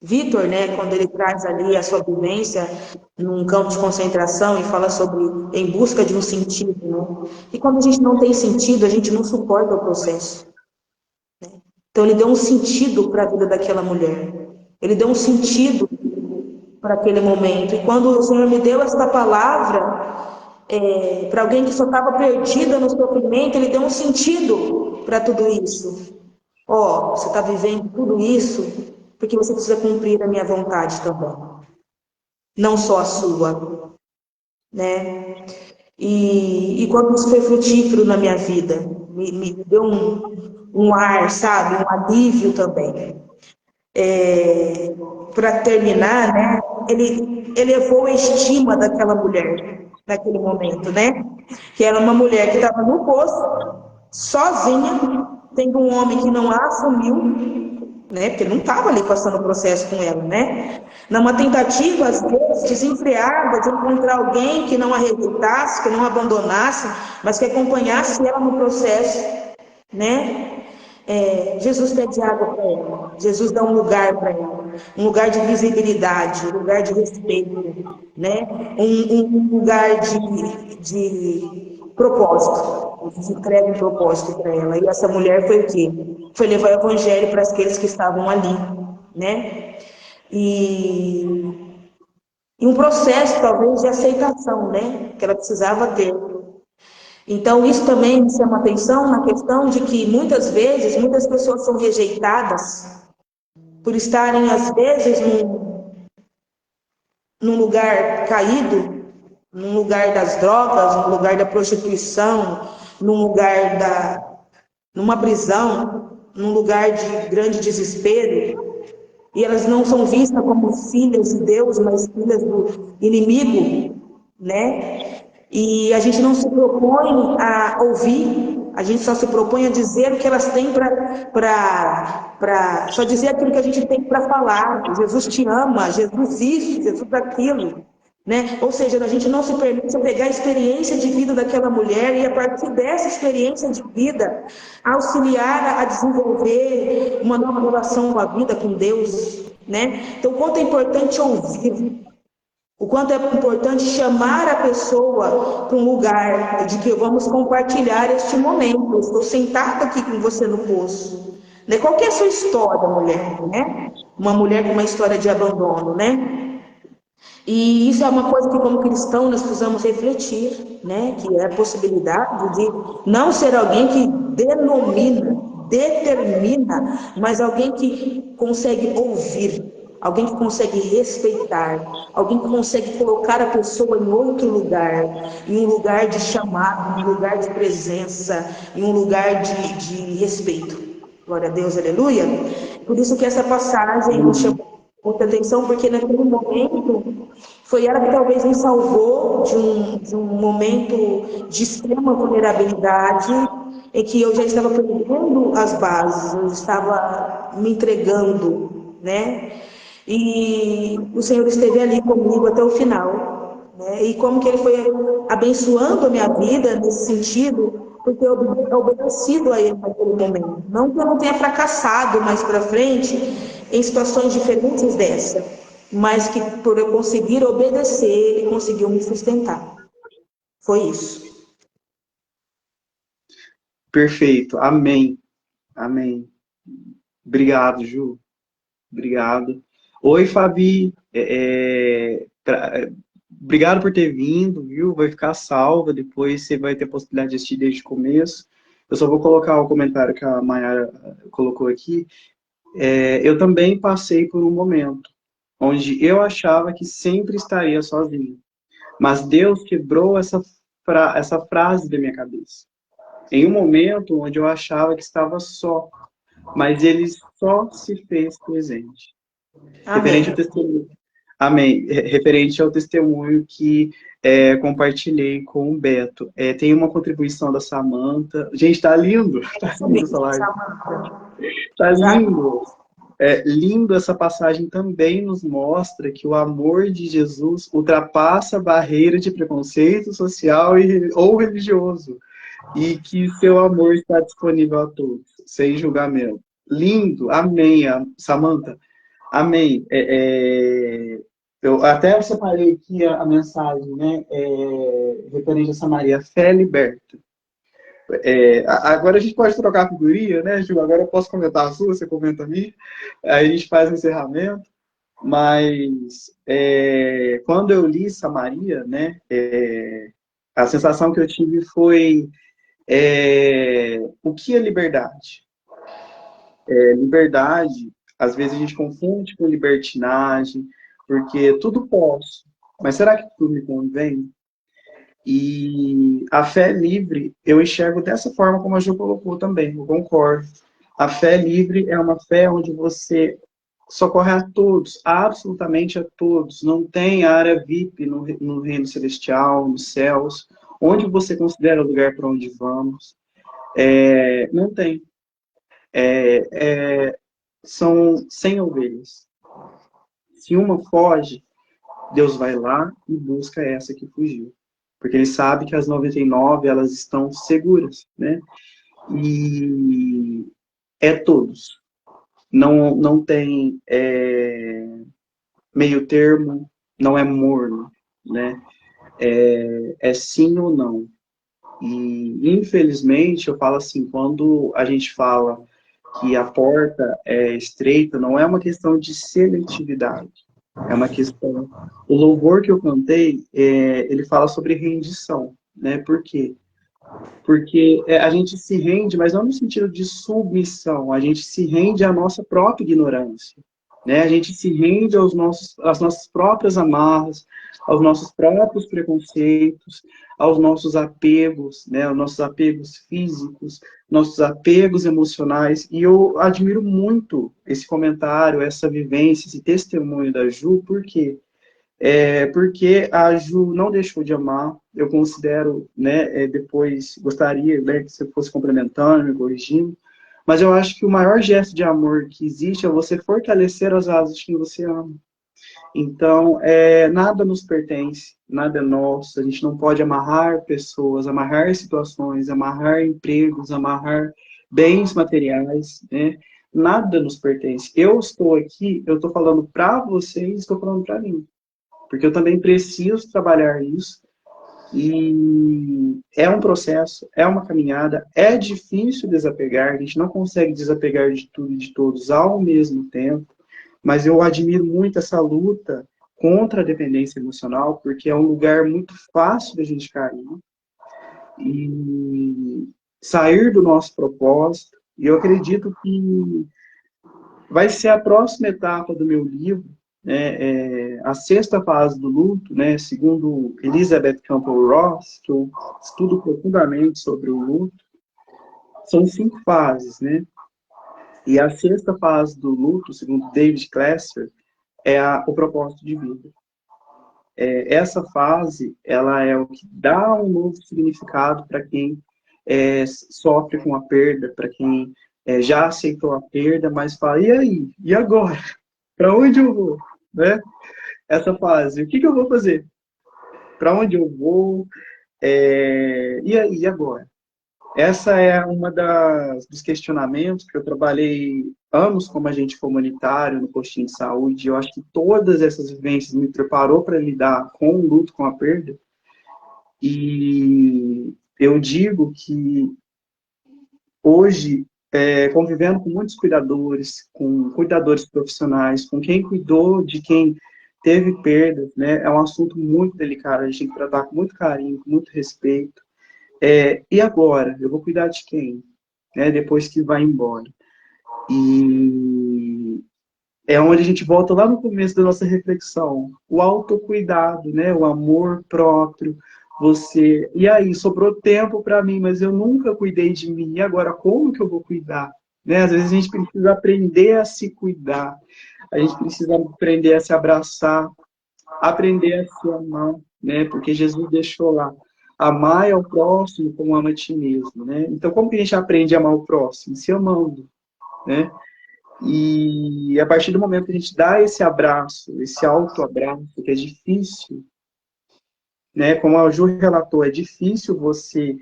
Vitor, né, quando ele traz ali a sua vivência num campo de concentração e fala sobre em busca de um sentido, né? E quando a gente não tem sentido, a gente não suporta o processo. Né? Então ele deu um sentido para a vida daquela mulher. Ele deu um sentido para aquele momento. E quando o Senhor me deu esta palavra, para alguém que só estava perdida no sofrimento, ele deu um sentido para tudo isso. Você está vivendo tudo isso porque você precisa cumprir a minha vontade também, não só a sua, né? E quando isso foi frutífero na minha vida, me deu um ar, sabe, um alívio também. Para terminar, né? elevou a estima daquela mulher naquele momento, né? Que era uma mulher que estava no poço, sozinha, tendo um homem que não a assumiu, né? Porque ele não estava ali passando o processo com ela, né? Numa tentativa, às vezes, desenfreada de encontrar alguém que não a rejeitasse, que não a abandonasse, mas que acompanhasse ela no processo, né? Jesus pede água para ela, Jesus dá um lugar para ela, um lugar de visibilidade, um lugar de respeito, né? Um lugar de propósito. Jesus entrega um propósito para ela. E essa mulher foi o quê? Foi levar o evangelho para aqueles que estavam ali, né? E um processo, talvez, de aceitação, né? Que ela precisava ter. Então, isso também me chama atenção na questão de que, muitas vezes, muitas pessoas são rejeitadas por estarem, às vezes, num lugar caído, num lugar das drogas, num lugar da prostituição, numa prisão, num lugar de grande desespero, e elas não são vistas como filhas de Deus, mas filhas do inimigo, né? E a gente não se propõe a ouvir, a gente só se propõe a dizer o que elas têm só dizer aquilo que a gente tem para falar. Jesus te ama, Jesus isso, Jesus aquilo. Né? Ou seja, a gente não se permite pegar a experiência de vida daquela mulher e, a partir dessa experiência de vida, auxiliar a desenvolver uma nova relação com a vida, com Deus. Né? Então, o quanto é importante ouvir, o quanto é importante chamar a pessoa para um lugar de que vamos compartilhar este momento. Eu estou sentada aqui com você no poço. Né? Qual que é a sua história, mulher? Né? Uma mulher com uma história de abandono, né? E isso é uma coisa que, como cristão, nós precisamos refletir, né? Que é a possibilidade de não ser alguém que denomina, determina, mas alguém que consegue ouvir, alguém que consegue respeitar, alguém que consegue colocar a pessoa em outro lugar, em um lugar de chamado, em um lugar de presença, em um lugar de respeito. Glória a Deus, aleluia. Por isso que essa passagem me chamou muita atenção, porque naquele momento foi ela que talvez me salvou de um momento de extrema vulnerabilidade, em que eu já estava perdendo as bases, eu estava me entregando, né? E o Senhor esteve ali comigo até o final, né? E como que Ele foi abençoando a minha vida nesse sentido, porque eu obedecido a Ele naquele momento. Não que eu não tenha fracassado mais para frente em situações diferentes dessa, mas que por eu conseguir obedecer, Ele conseguiu me sustentar. Foi isso. Perfeito. Amém. Amém. Obrigado, Ju. Obrigado. Oi, Fabi. Obrigado por ter vindo, viu? Vai ficar salva, depois você vai ter a possibilidade de assistir desde o começo. Eu só vou colocar o comentário que a Mayara colocou aqui. Eu também passei por um momento onde eu achava que sempre estaria sozinho. Mas Deus quebrou essa frase da minha cabeça. Em um momento onde eu achava que estava só, mas Ele só se fez presente. Referente ao Amém. testemunho. Amém. Referente ao testemunho que compartilhei com o Beto. Tem uma contribuição da Samanta. Gente, tá lindo. Tá Isso lindo essa mesmo, live. Samanta. Tá lindo. Exato. Lindo, essa passagem também nos mostra que o amor de Jesus ultrapassa a barreira de preconceito social ou religioso. E que seu amor está disponível a todos, sem julgamento. Lindo. Amém, Samanta. Amém. Eu até separei aqui a mensagem, né? Referente a essa Maria, fé liberta. Agora a gente pode trocar a figurinha, né, Ju? Agora eu posso comentar a sua, você comenta a minha. Aí a gente faz o encerramento. Mas quando eu li Samaria, né, a sensação que eu tive foi o que é liberdade? Liberdade, às vezes a gente confunde com libertinagem, porque tudo posso, mas será que tudo me convém? E a fé livre, eu enxergo dessa forma como a Ju colocou também, eu concordo. A fé livre é uma fé onde você socorre a todos, absolutamente a todos. Não tem área VIP no reino celestial, nos céus, onde você considera o lugar para onde vamos. Não tem. São 100 ovelhas. Se uma foge, Deus vai lá e busca essa que fugiu. Porque ele sabe que as 99, elas estão seguras, né? E é todos. Não tem meio termo, não é morno, né? É sim ou não. E, infelizmente, eu falo assim, quando a gente fala que a porta é estreita, não é uma questão de seletividade, é uma questão... O louvor que eu cantei, ele fala sobre rendição, né? Por quê? Porque a gente se rende, mas não no sentido de submissão, a gente se rende à nossa própria ignorância, né? A gente se rende às nossas próprias amarras, aos nossos próprios preconceitos, aos nossos apegos, né? Aos nossos apegos físicos, nossos apegos emocionais. E eu admiro muito esse comentário, essa vivência, esse testemunho da Ju, por quê? Porque a Ju não deixou de amar, eu considero, né, depois gostaria, né, que você fosse complementando, me corrigindo, mas eu acho que o maior gesto de amor que existe é você fortalecer as asas de quem você ama. Então, nada nos pertence, nada é nosso, a gente não pode amarrar pessoas, amarrar situações, amarrar empregos, amarrar bens materiais, né? Nada nos pertence. Eu estou aqui, eu estou falando para vocês, estou falando para mim, porque eu também preciso trabalhar isso, e é um processo, é uma caminhada, é difícil desapegar, a gente não consegue desapegar de tudo e de todos ao mesmo tempo, mas eu admiro muito essa luta contra a dependência emocional, porque é um lugar muito fácil da gente cair, e sair do nosso propósito, e eu acredito que vai ser a próxima etapa do meu livro, né, a sexta fase do luto, né, segundo Elizabeth Campbell Ross, que eu estudo profundamente sobre o luto, são 5 fases, né? E a sexta fase do luto, segundo David Glasser, é o propósito de vida. Essa fase, ela é o que dá um novo significado para quem sofre com a perda, para quem já aceitou a perda, mas fala, e aí? E agora? Para onde eu vou? Né? Essa fase, o que eu vou fazer? Para onde eu vou? E aí, e agora? Essa é uma dos questionamentos que eu trabalhei anos como agente comunitário no postinho de saúde. Eu acho que todas essas vivências me preparou para lidar com o luto, com a perda. E eu digo que hoje, convivendo com muitos cuidadores, com cuidadores profissionais, com quem cuidou de quem teve perdas, né, é um assunto muito delicado, a gente tem que tratar com muito carinho, com muito respeito. E agora? Eu vou cuidar de quem? Né, depois que vai embora. E é onde a gente volta lá no começo da nossa reflexão. O autocuidado, né, o amor próprio. Você, e aí, sobrou tempo para mim, mas eu nunca cuidei de mim. E agora, como que eu vou cuidar? Né? Às vezes a gente precisa aprender a se cuidar. A gente precisa aprender a se abraçar, aprender a se amar, né? Porque Jesus deixou lá, amar ao próximo como ama a ti mesmo, né? Então, como que a gente aprende a amar o próximo? Se amando, né? E a partir do momento que a gente dá esse abraço, esse autoabraço, que é difícil, né? Como a Ju relatou, é difícil você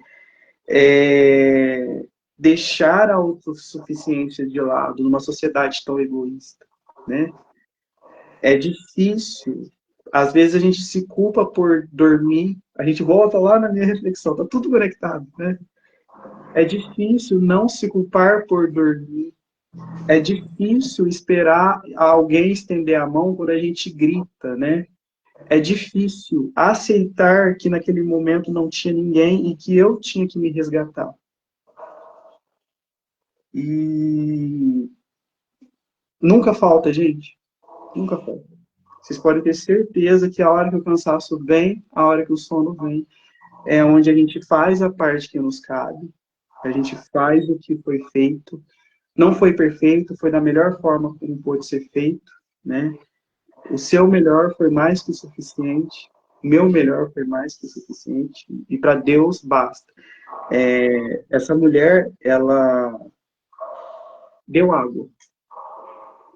deixar a autossuficiência de lado numa sociedade tão egoísta, né? É difícil. Às vezes a gente se culpa por dormir. A gente volta lá na minha reflexão, tá tudo conectado, né? É difícil não se culpar por dormir. É difícil esperar alguém estender a mão quando a gente grita, né? É difícil aceitar que naquele momento não tinha ninguém e que eu tinha que me resgatar. E nunca falta, gente. Nunca falta. Vocês podem ter certeza que a hora que o cansaço vem, a hora que o sono vem, é onde a gente faz a parte que nos cabe, a gente faz o que foi feito, Não foi perfeito, foi da melhor forma como pôde ser feito, né? O seu melhor foi mais que o suficiente, o meu melhor foi mais que o suficiente, e para Deus basta. Essa mulher, ela deu água.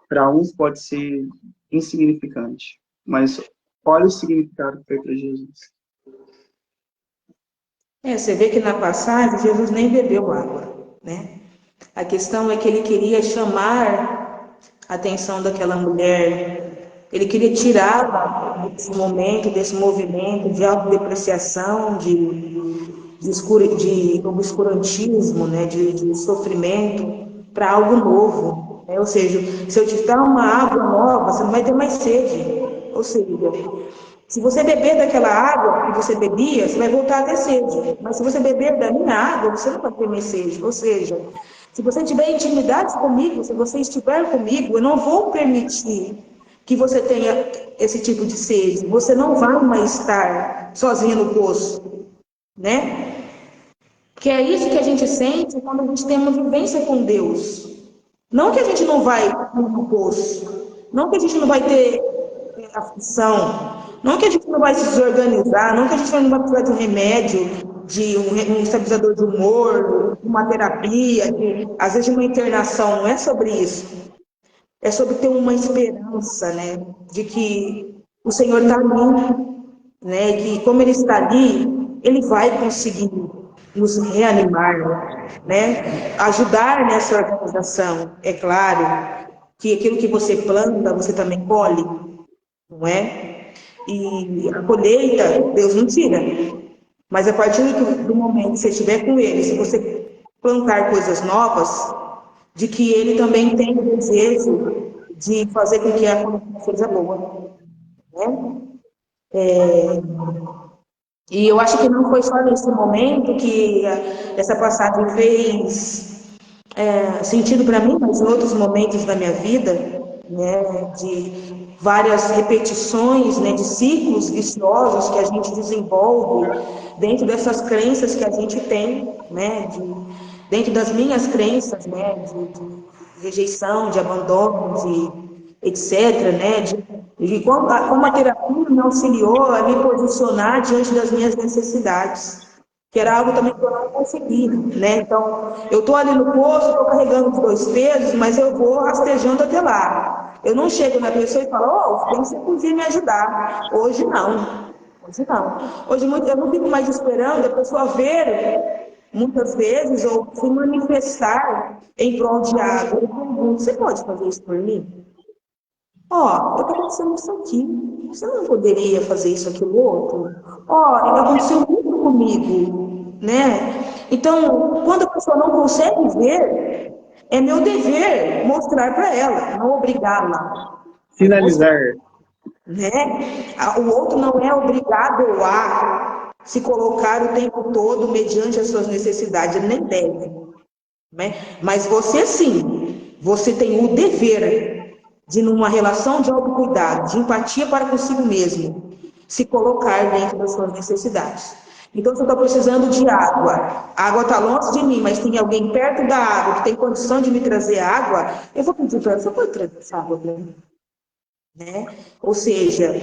Para uns pode ser insignificante, mas olha o significado que foi para Jesus. Você vê que na passagem Jesus nem bebeu água, né? A questão é que ele queria chamar a atenção daquela mulher, ele queria tirá-la desse momento, desse movimento de autodepreciação, de obscurantismo, né? De sofrimento, para algo novo. Né? Ou seja, se eu te dar uma água nova, você não vai ter mais sede. Ou seja, se você beber daquela água que você bebia, você vai voltar a ter sede. Mas se você beber da minha água, você não vai ter mais sede. Ou seja, se você tiver intimidade comigo, se você estiver comigo, eu não vou permitir que você tenha esse tipo de sede. Você não vai mais estar sozinho no poço, né? Que é isso que a gente sente quando a gente tem uma vivência com Deus. Não que a gente não vai no poço, não que a gente não vai ter aflição, não que a gente não vai se desorganizar, não que a gente não vai precisar de um remédio, de um estabilizador de humor, de uma terapia, às vezes de uma internação, não é sobre isso. É sobre ter uma esperança, né, de que o Senhor está ali, né, que como Ele está ali, Ele vai conseguir nos reanimar, né, ajudar nessa organização. É claro que aquilo que você planta, você também colhe, não é? E a colheita, Deus não tira. Mas a partir do momento que você estiver com Ele, se você plantar coisas novas, de que Ele também tem o desejo de fazer com que a colheita seja boa, né? E eu acho que não foi só nesse momento que essa passagem fez sentido para mim, mas em outros momentos da minha vida, né, de várias repetições, né, de ciclos viciosos que a gente desenvolve dentro dessas crenças que a gente tem, né, dentro das minhas crenças, né, de rejeição, de abandono, de etc, né, de como a terapia me auxiliou a me posicionar diante das minhas necessidades, que era algo também que eu não conseguia, né? Então, eu estou ali no posto, estou carregando os 2 pesos, mas eu vou rastejando até lá. Eu não chego na pessoa e falo, oh, você podia me ajudar. Hoje não. Hoje não. Hoje eu não fico mais esperando a pessoa ver, muitas vezes, ou se manifestar em prol de algo. Eu pergunto, você pode fazer isso por mim? Ó, está acontecendo isso aqui. Você não poderia fazer isso, aquilo, outro? Ó, aconteceu muito comigo, né? Então, quando a pessoa não consegue ver, é meu dever mostrar para ela, não obrigá-la. Finalizar. Né? O outro não é obrigado a se colocar o tempo todo mediante as suas necessidades, ele nem deve. Né? Mas você sim, você tem o dever de, numa relação de autocuidado, de empatia para consigo mesmo, se colocar dentro das suas necessidades. Então, se eu estou precisando de água, a água está longe de mim, mas tem alguém perto da água que tem condição de me trazer água, eu vou pedir para ela, você pode trazer essa água para mim? Né? Ou seja,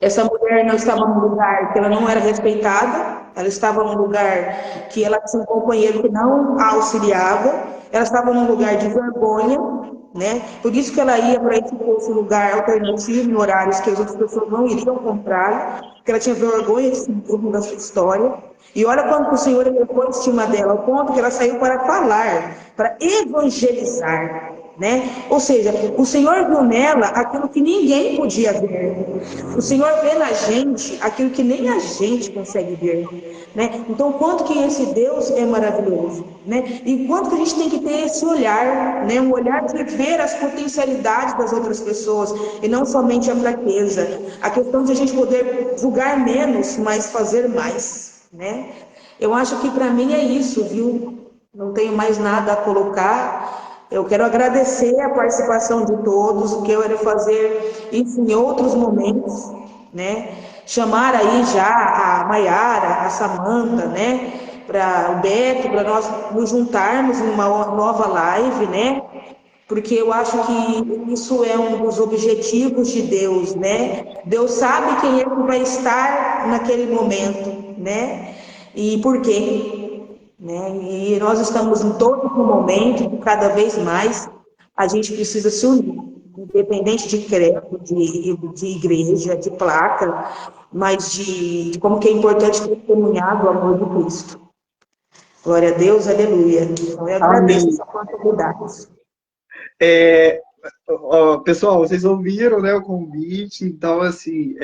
essa mulher não estava num lugar que ela não era respeitada, ela estava num lugar que ela tinha um companheiro que não a auxiliava, ela estava num lugar de vergonha, né? Por isso que ela ia para esse lugar alternativo, em horários que as outras pessoas não iriam comprar, porque ela tinha vergonha de si mesma da sua história. E olha quando o Senhor elevou a estima dela, ao ponto que ela saiu para falar, para evangelizar. Né? Ou seja, o Senhor viu nela aquilo que ninguém podia ver. O Senhor vê na gente aquilo que nem a gente consegue ver. Né? Então, quanto que esse Deus é maravilhoso. Né? E quanto que a gente tem que ter esse olhar, né? Um olhar de ver as potencialidades das outras pessoas e não somente a fraqueza. A questão de a gente poder julgar menos, mas fazer mais. Né? Eu acho que para mim é isso, viu? Não tenho mais nada a colocar. Eu quero agradecer a participação de todos, o que eu quero fazer isso em outros momentos, né? Chamar aí já a Maiara, a Samanta, né? para o Beto, para nós nos juntarmos em uma nova live, né? Porque eu acho que isso é um dos objetivos de Deus, né? Deus sabe quem é que vai estar naquele momento, né? E por quê, né? E nós estamos em todo o momento, cada vez mais, a gente precisa se unir, independente de credo, de igreja, de placa, mas de como que é importante testemunhar do amor de Cristo. Glória a Deus, aleluia. Então eu agradeço Amém. essa oportunidade. É, pessoal, vocês ouviram, né, o convite, então, assim,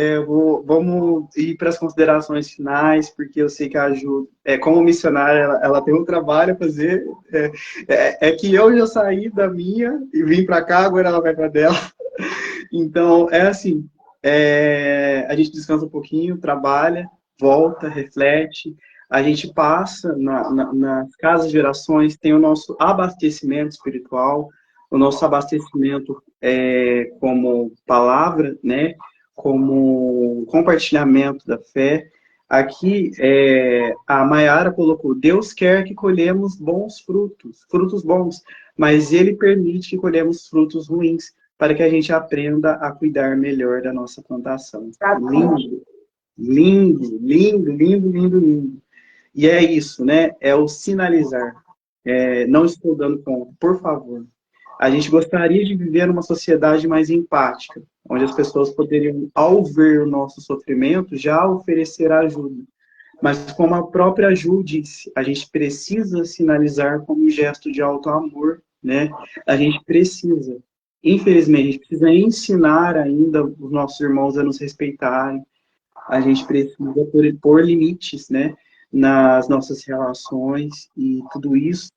vamos ir para as considerações finais, porque eu sei que a Ju, como missionária, ela tem um trabalho a fazer, que eu já saí da minha e vim para cá, agora ela vai para dela. Então, assim, a gente descansa um pouquinho, trabalha, volta, reflete, a gente passa nas casas de orações, tem o nosso abastecimento espiritual, o nosso abastecimento como palavra, né, como compartilhamento da fé. Aqui, a Maiara colocou, Deus quer que colhemos bons frutos, frutos bons, mas Ele permite que colhemos frutos ruins, para que a gente aprenda a cuidar melhor da nossa plantação. Lindo, lindo, lindo, lindo, lindo, lindo. E é isso, né? É o sinalizar. Não estou dando conta, por favor. A gente gostaria de viver numa sociedade mais empática, onde as pessoas poderiam, ao ver o nosso sofrimento, já oferecer ajuda. Mas como a própria Ju disse, a gente precisa sinalizar como um gesto de alto amor, né? A gente precisa. Infelizmente, a gente precisa ensinar ainda os nossos irmãos a nos respeitarem. A gente precisa pôr limites, né, nas nossas relações e tudo isso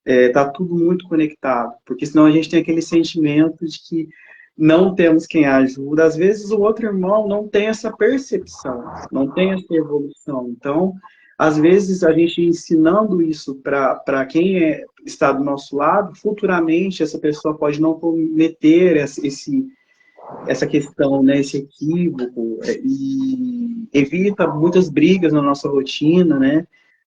está tudo muito conectado, porque senão a gente tem aquele sentimento de que não temos quem ajuda. Às vezes o outro irmão não tem essa percepção, não tem essa evolução. Então, às vezes a gente ensinando isso para quem está do nosso lado, futuramente essa pessoa pode não cometer essa questão, né, esse equívoco, e evita muitas brigas na nossa rotina, né?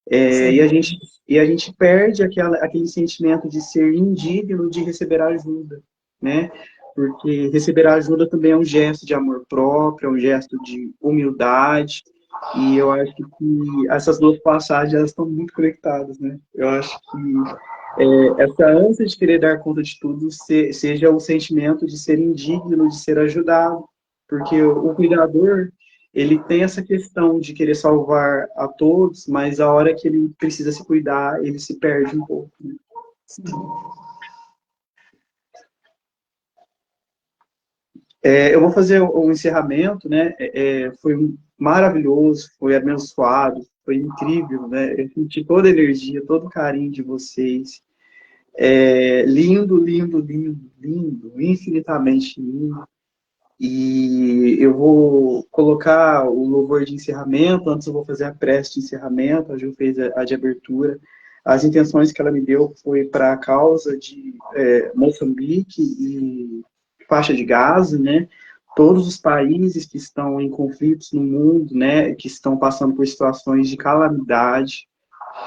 E a gente perde aquele sentimento de ser indigno de receber ajuda, né? Porque receber ajuda também é um gesto de amor próprio, é um gesto de humildade, e eu acho que essas duas passagens elas estão muito conectadas, né? Eu acho que essa ânsia de querer dar conta de tudo seja o sentimento de ser indigno, de ser ajudado, porque o cuidador ele tem essa questão de querer salvar a todos, mas a hora que ele precisa se cuidar, ele se perde um pouco. Né? Eu vou fazer o encerramento, né? Foi maravilhoso, foi abençoado, foi incrível, né? Eu senti toda a energia, todo o carinho de vocês. Lindo, lindo, lindo, lindo, infinitamente lindo. E eu vou colocar o louvor de encerramento, antes eu vou fazer a prece de encerramento, a Ju fez a de abertura. As intenções que ela me deu foi para a causa de Moçambique e faixa de Gaza, né? Todos os países que estão em conflitos no mundo, né? Que estão passando por situações de calamidade.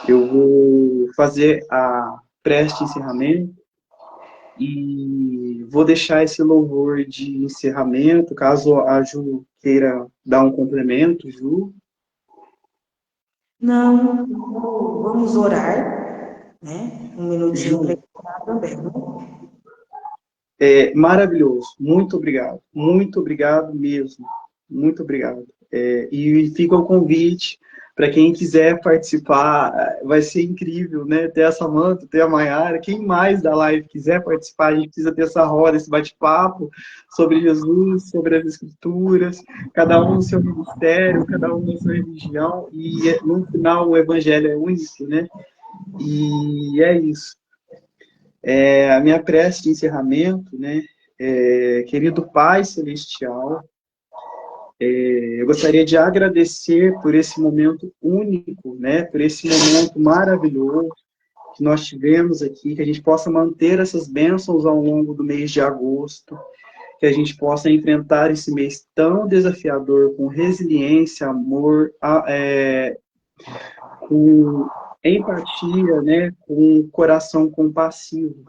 Eu vou fazer a prece de encerramento e vou deixar esse louvor de encerramento, caso a Ju queira dar um complemento, Ju. Não, vamos orar, né? Um minutinho para Ju, orar também, né? maravilhoso, muito obrigado mesmo, muito obrigado. E fica o convite para quem quiser participar, vai ser incrível, né? Ter a Samanta, ter a Maiara, quem mais da live quiser participar, a gente precisa ter essa roda, esse bate-papo sobre Jesus, sobre as Escrituras, cada um no seu ministério, cada um na sua religião, e no final o Evangelho é único, né? E é isso. A minha prece de encerramento, né? Querido Pai Celestial, eu gostaria de agradecer por esse momento único, né? Por esse momento maravilhoso que nós tivemos aqui, que a gente possa manter essas bênçãos ao longo do mês de agosto, que a gente possa enfrentar esse mês tão desafiador com resiliência, amor, com empatia, né, com um coração compassivo.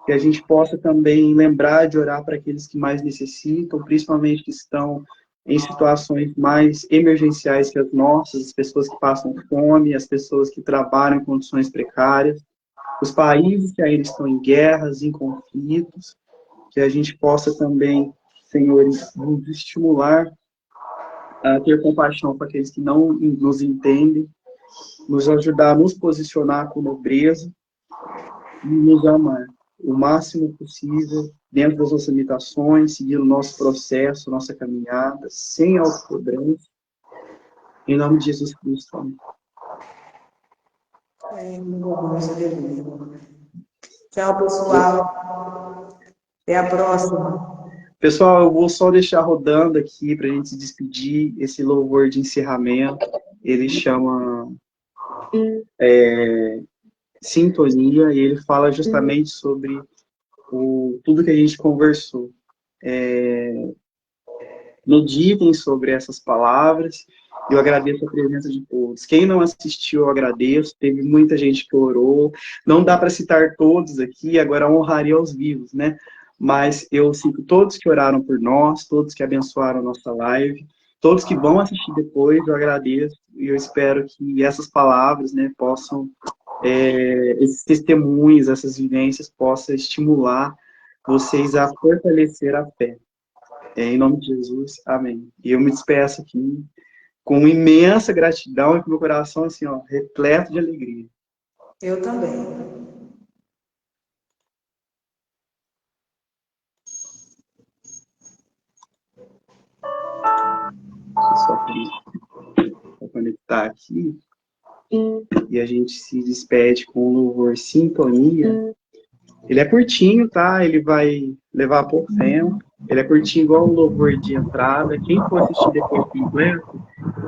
Que a gente possa também lembrar de orar para aqueles que mais necessitam, principalmente que estão em situações mais emergenciais que as nossas, as pessoas que passam fome, as pessoas que trabalham em condições precárias, os países que ainda estão em guerras, em conflitos, que a gente possa também, senhores, nos estimular a ter compaixão para aqueles que não nos entendem, nos ajudar a nos posicionar com nobreza e nos amar o máximo possível, dentro das nossas limitações, seguindo o nosso processo, nossa caminhada, sem autocobrança. Em nome de Jesus Cristo. Amém. Tchau, pessoal. Até a próxima. Pessoal, eu vou só deixar rodando aqui para a gente se despedir. Esse louvor de encerramento, ele chama Sintonia, e ele fala justamente sobre tudo que a gente conversou. Meditem sobre essas palavras. Eu agradeço a presença de todos. Quem não assistiu, eu agradeço. Teve muita gente que orou. Não dá para citar todos aqui, agora honraria aos vivos, né? Mas eu cito todos que oraram por nós, todos que abençoaram a nossa live, todos que vão assistir depois, eu agradeço. E eu espero que essas palavras, né, possam, esses testemunhos, essas vivências, possam estimular vocês a fortalecer a fé. Em nome de Jesus, amém. E eu me despeço aqui com imensa gratidão e com meu coração assim, ó, repleto de alegria. Eu também. Só para conectar aqui. E a gente se despede com o louvor Sintonia. Ele é curtinho, tá? Ele vai levar pouco tempo. Ele é curtinho igual o louvor de entrada. Quem for assistir depois completo,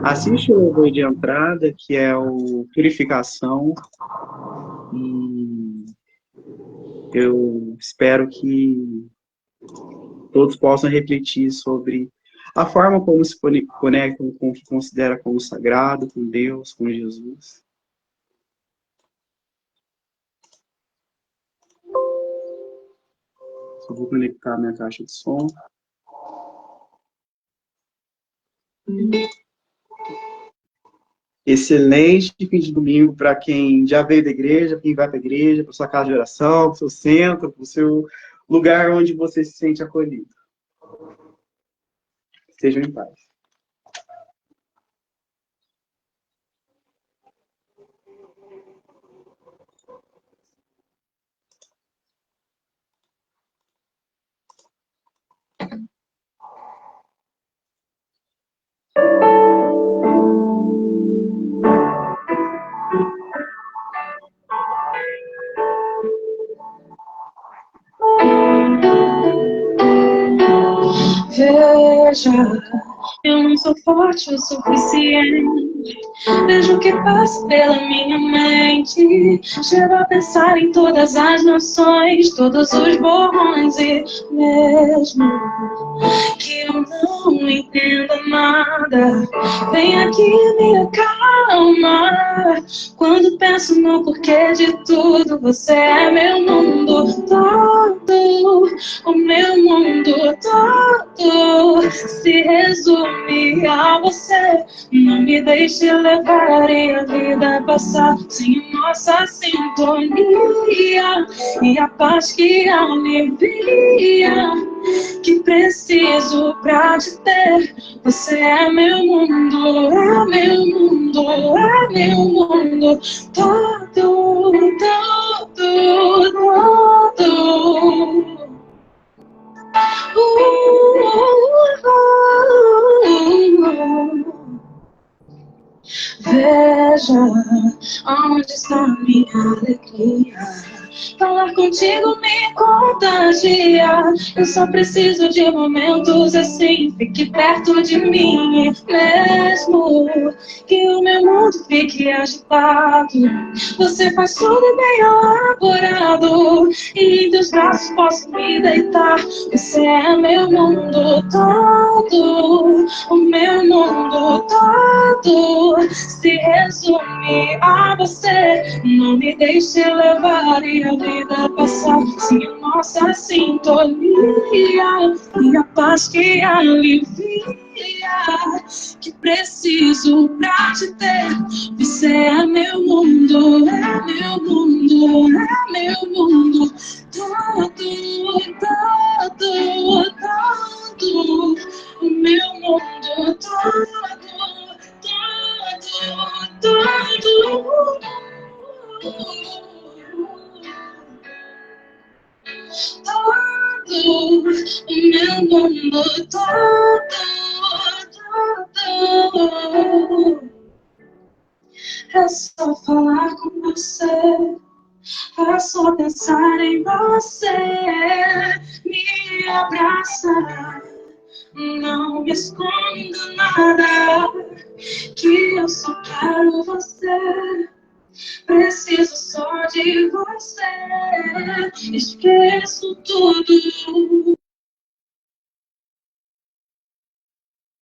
assiste o louvor de entrada, que é o Purificação. E eu espero que todos possam refletir sobre a forma como se conectam com o que considera como sagrado, com Deus, com Jesus. Só vou conectar minha caixa de som. Excelente fim de domingo para quem já veio da igreja, quem vai para a igreja, para sua casa de oração, para o seu centro, para o seu lugar onde você se sente acolhido. Sejam em paz. Veja, eu não sou forte o suficiente. Vejo o que passa pela minha mente. Chego a pensar em todas as nações, todos os borrões, e mesmo que eu não entenda nada, vem aqui me acalmar. Quando penso no porquê de tudo, você é meu mundo todo. O meu mundo todo se resume a você. Não me deixe levar e a vida passar sem nossa sintonia e a paz que alivia, que preciso pra te ter. Você é meu mundo, é meu mundo, é meu mundo todo, todo, todo. Veja onde está minha alegria. Falar contigo me contagia. Eu só preciso de momentos assim. Fique perto de mim, mesmo que o meu mundo fique agitado. Você faz tudo bem elaborado, e em teus braços posso me deitar. Você é meu mundo todo, o meu mundo todo se resume perfume a você. Não me deixe levar e a vida passar sem a nossa sintonia e a paz que alivia que preciso pra te ter. Você é meu mundo, é meu mundo, é meu mundo. Todo, todo, todo, o meu mundo todo, todo, todo, o meu mundo todo, todo. É só falar com você. É só pensar em você, me abraçar. Não me escondo nada, que eu só quero você. Preciso só de você. Esqueço tudo.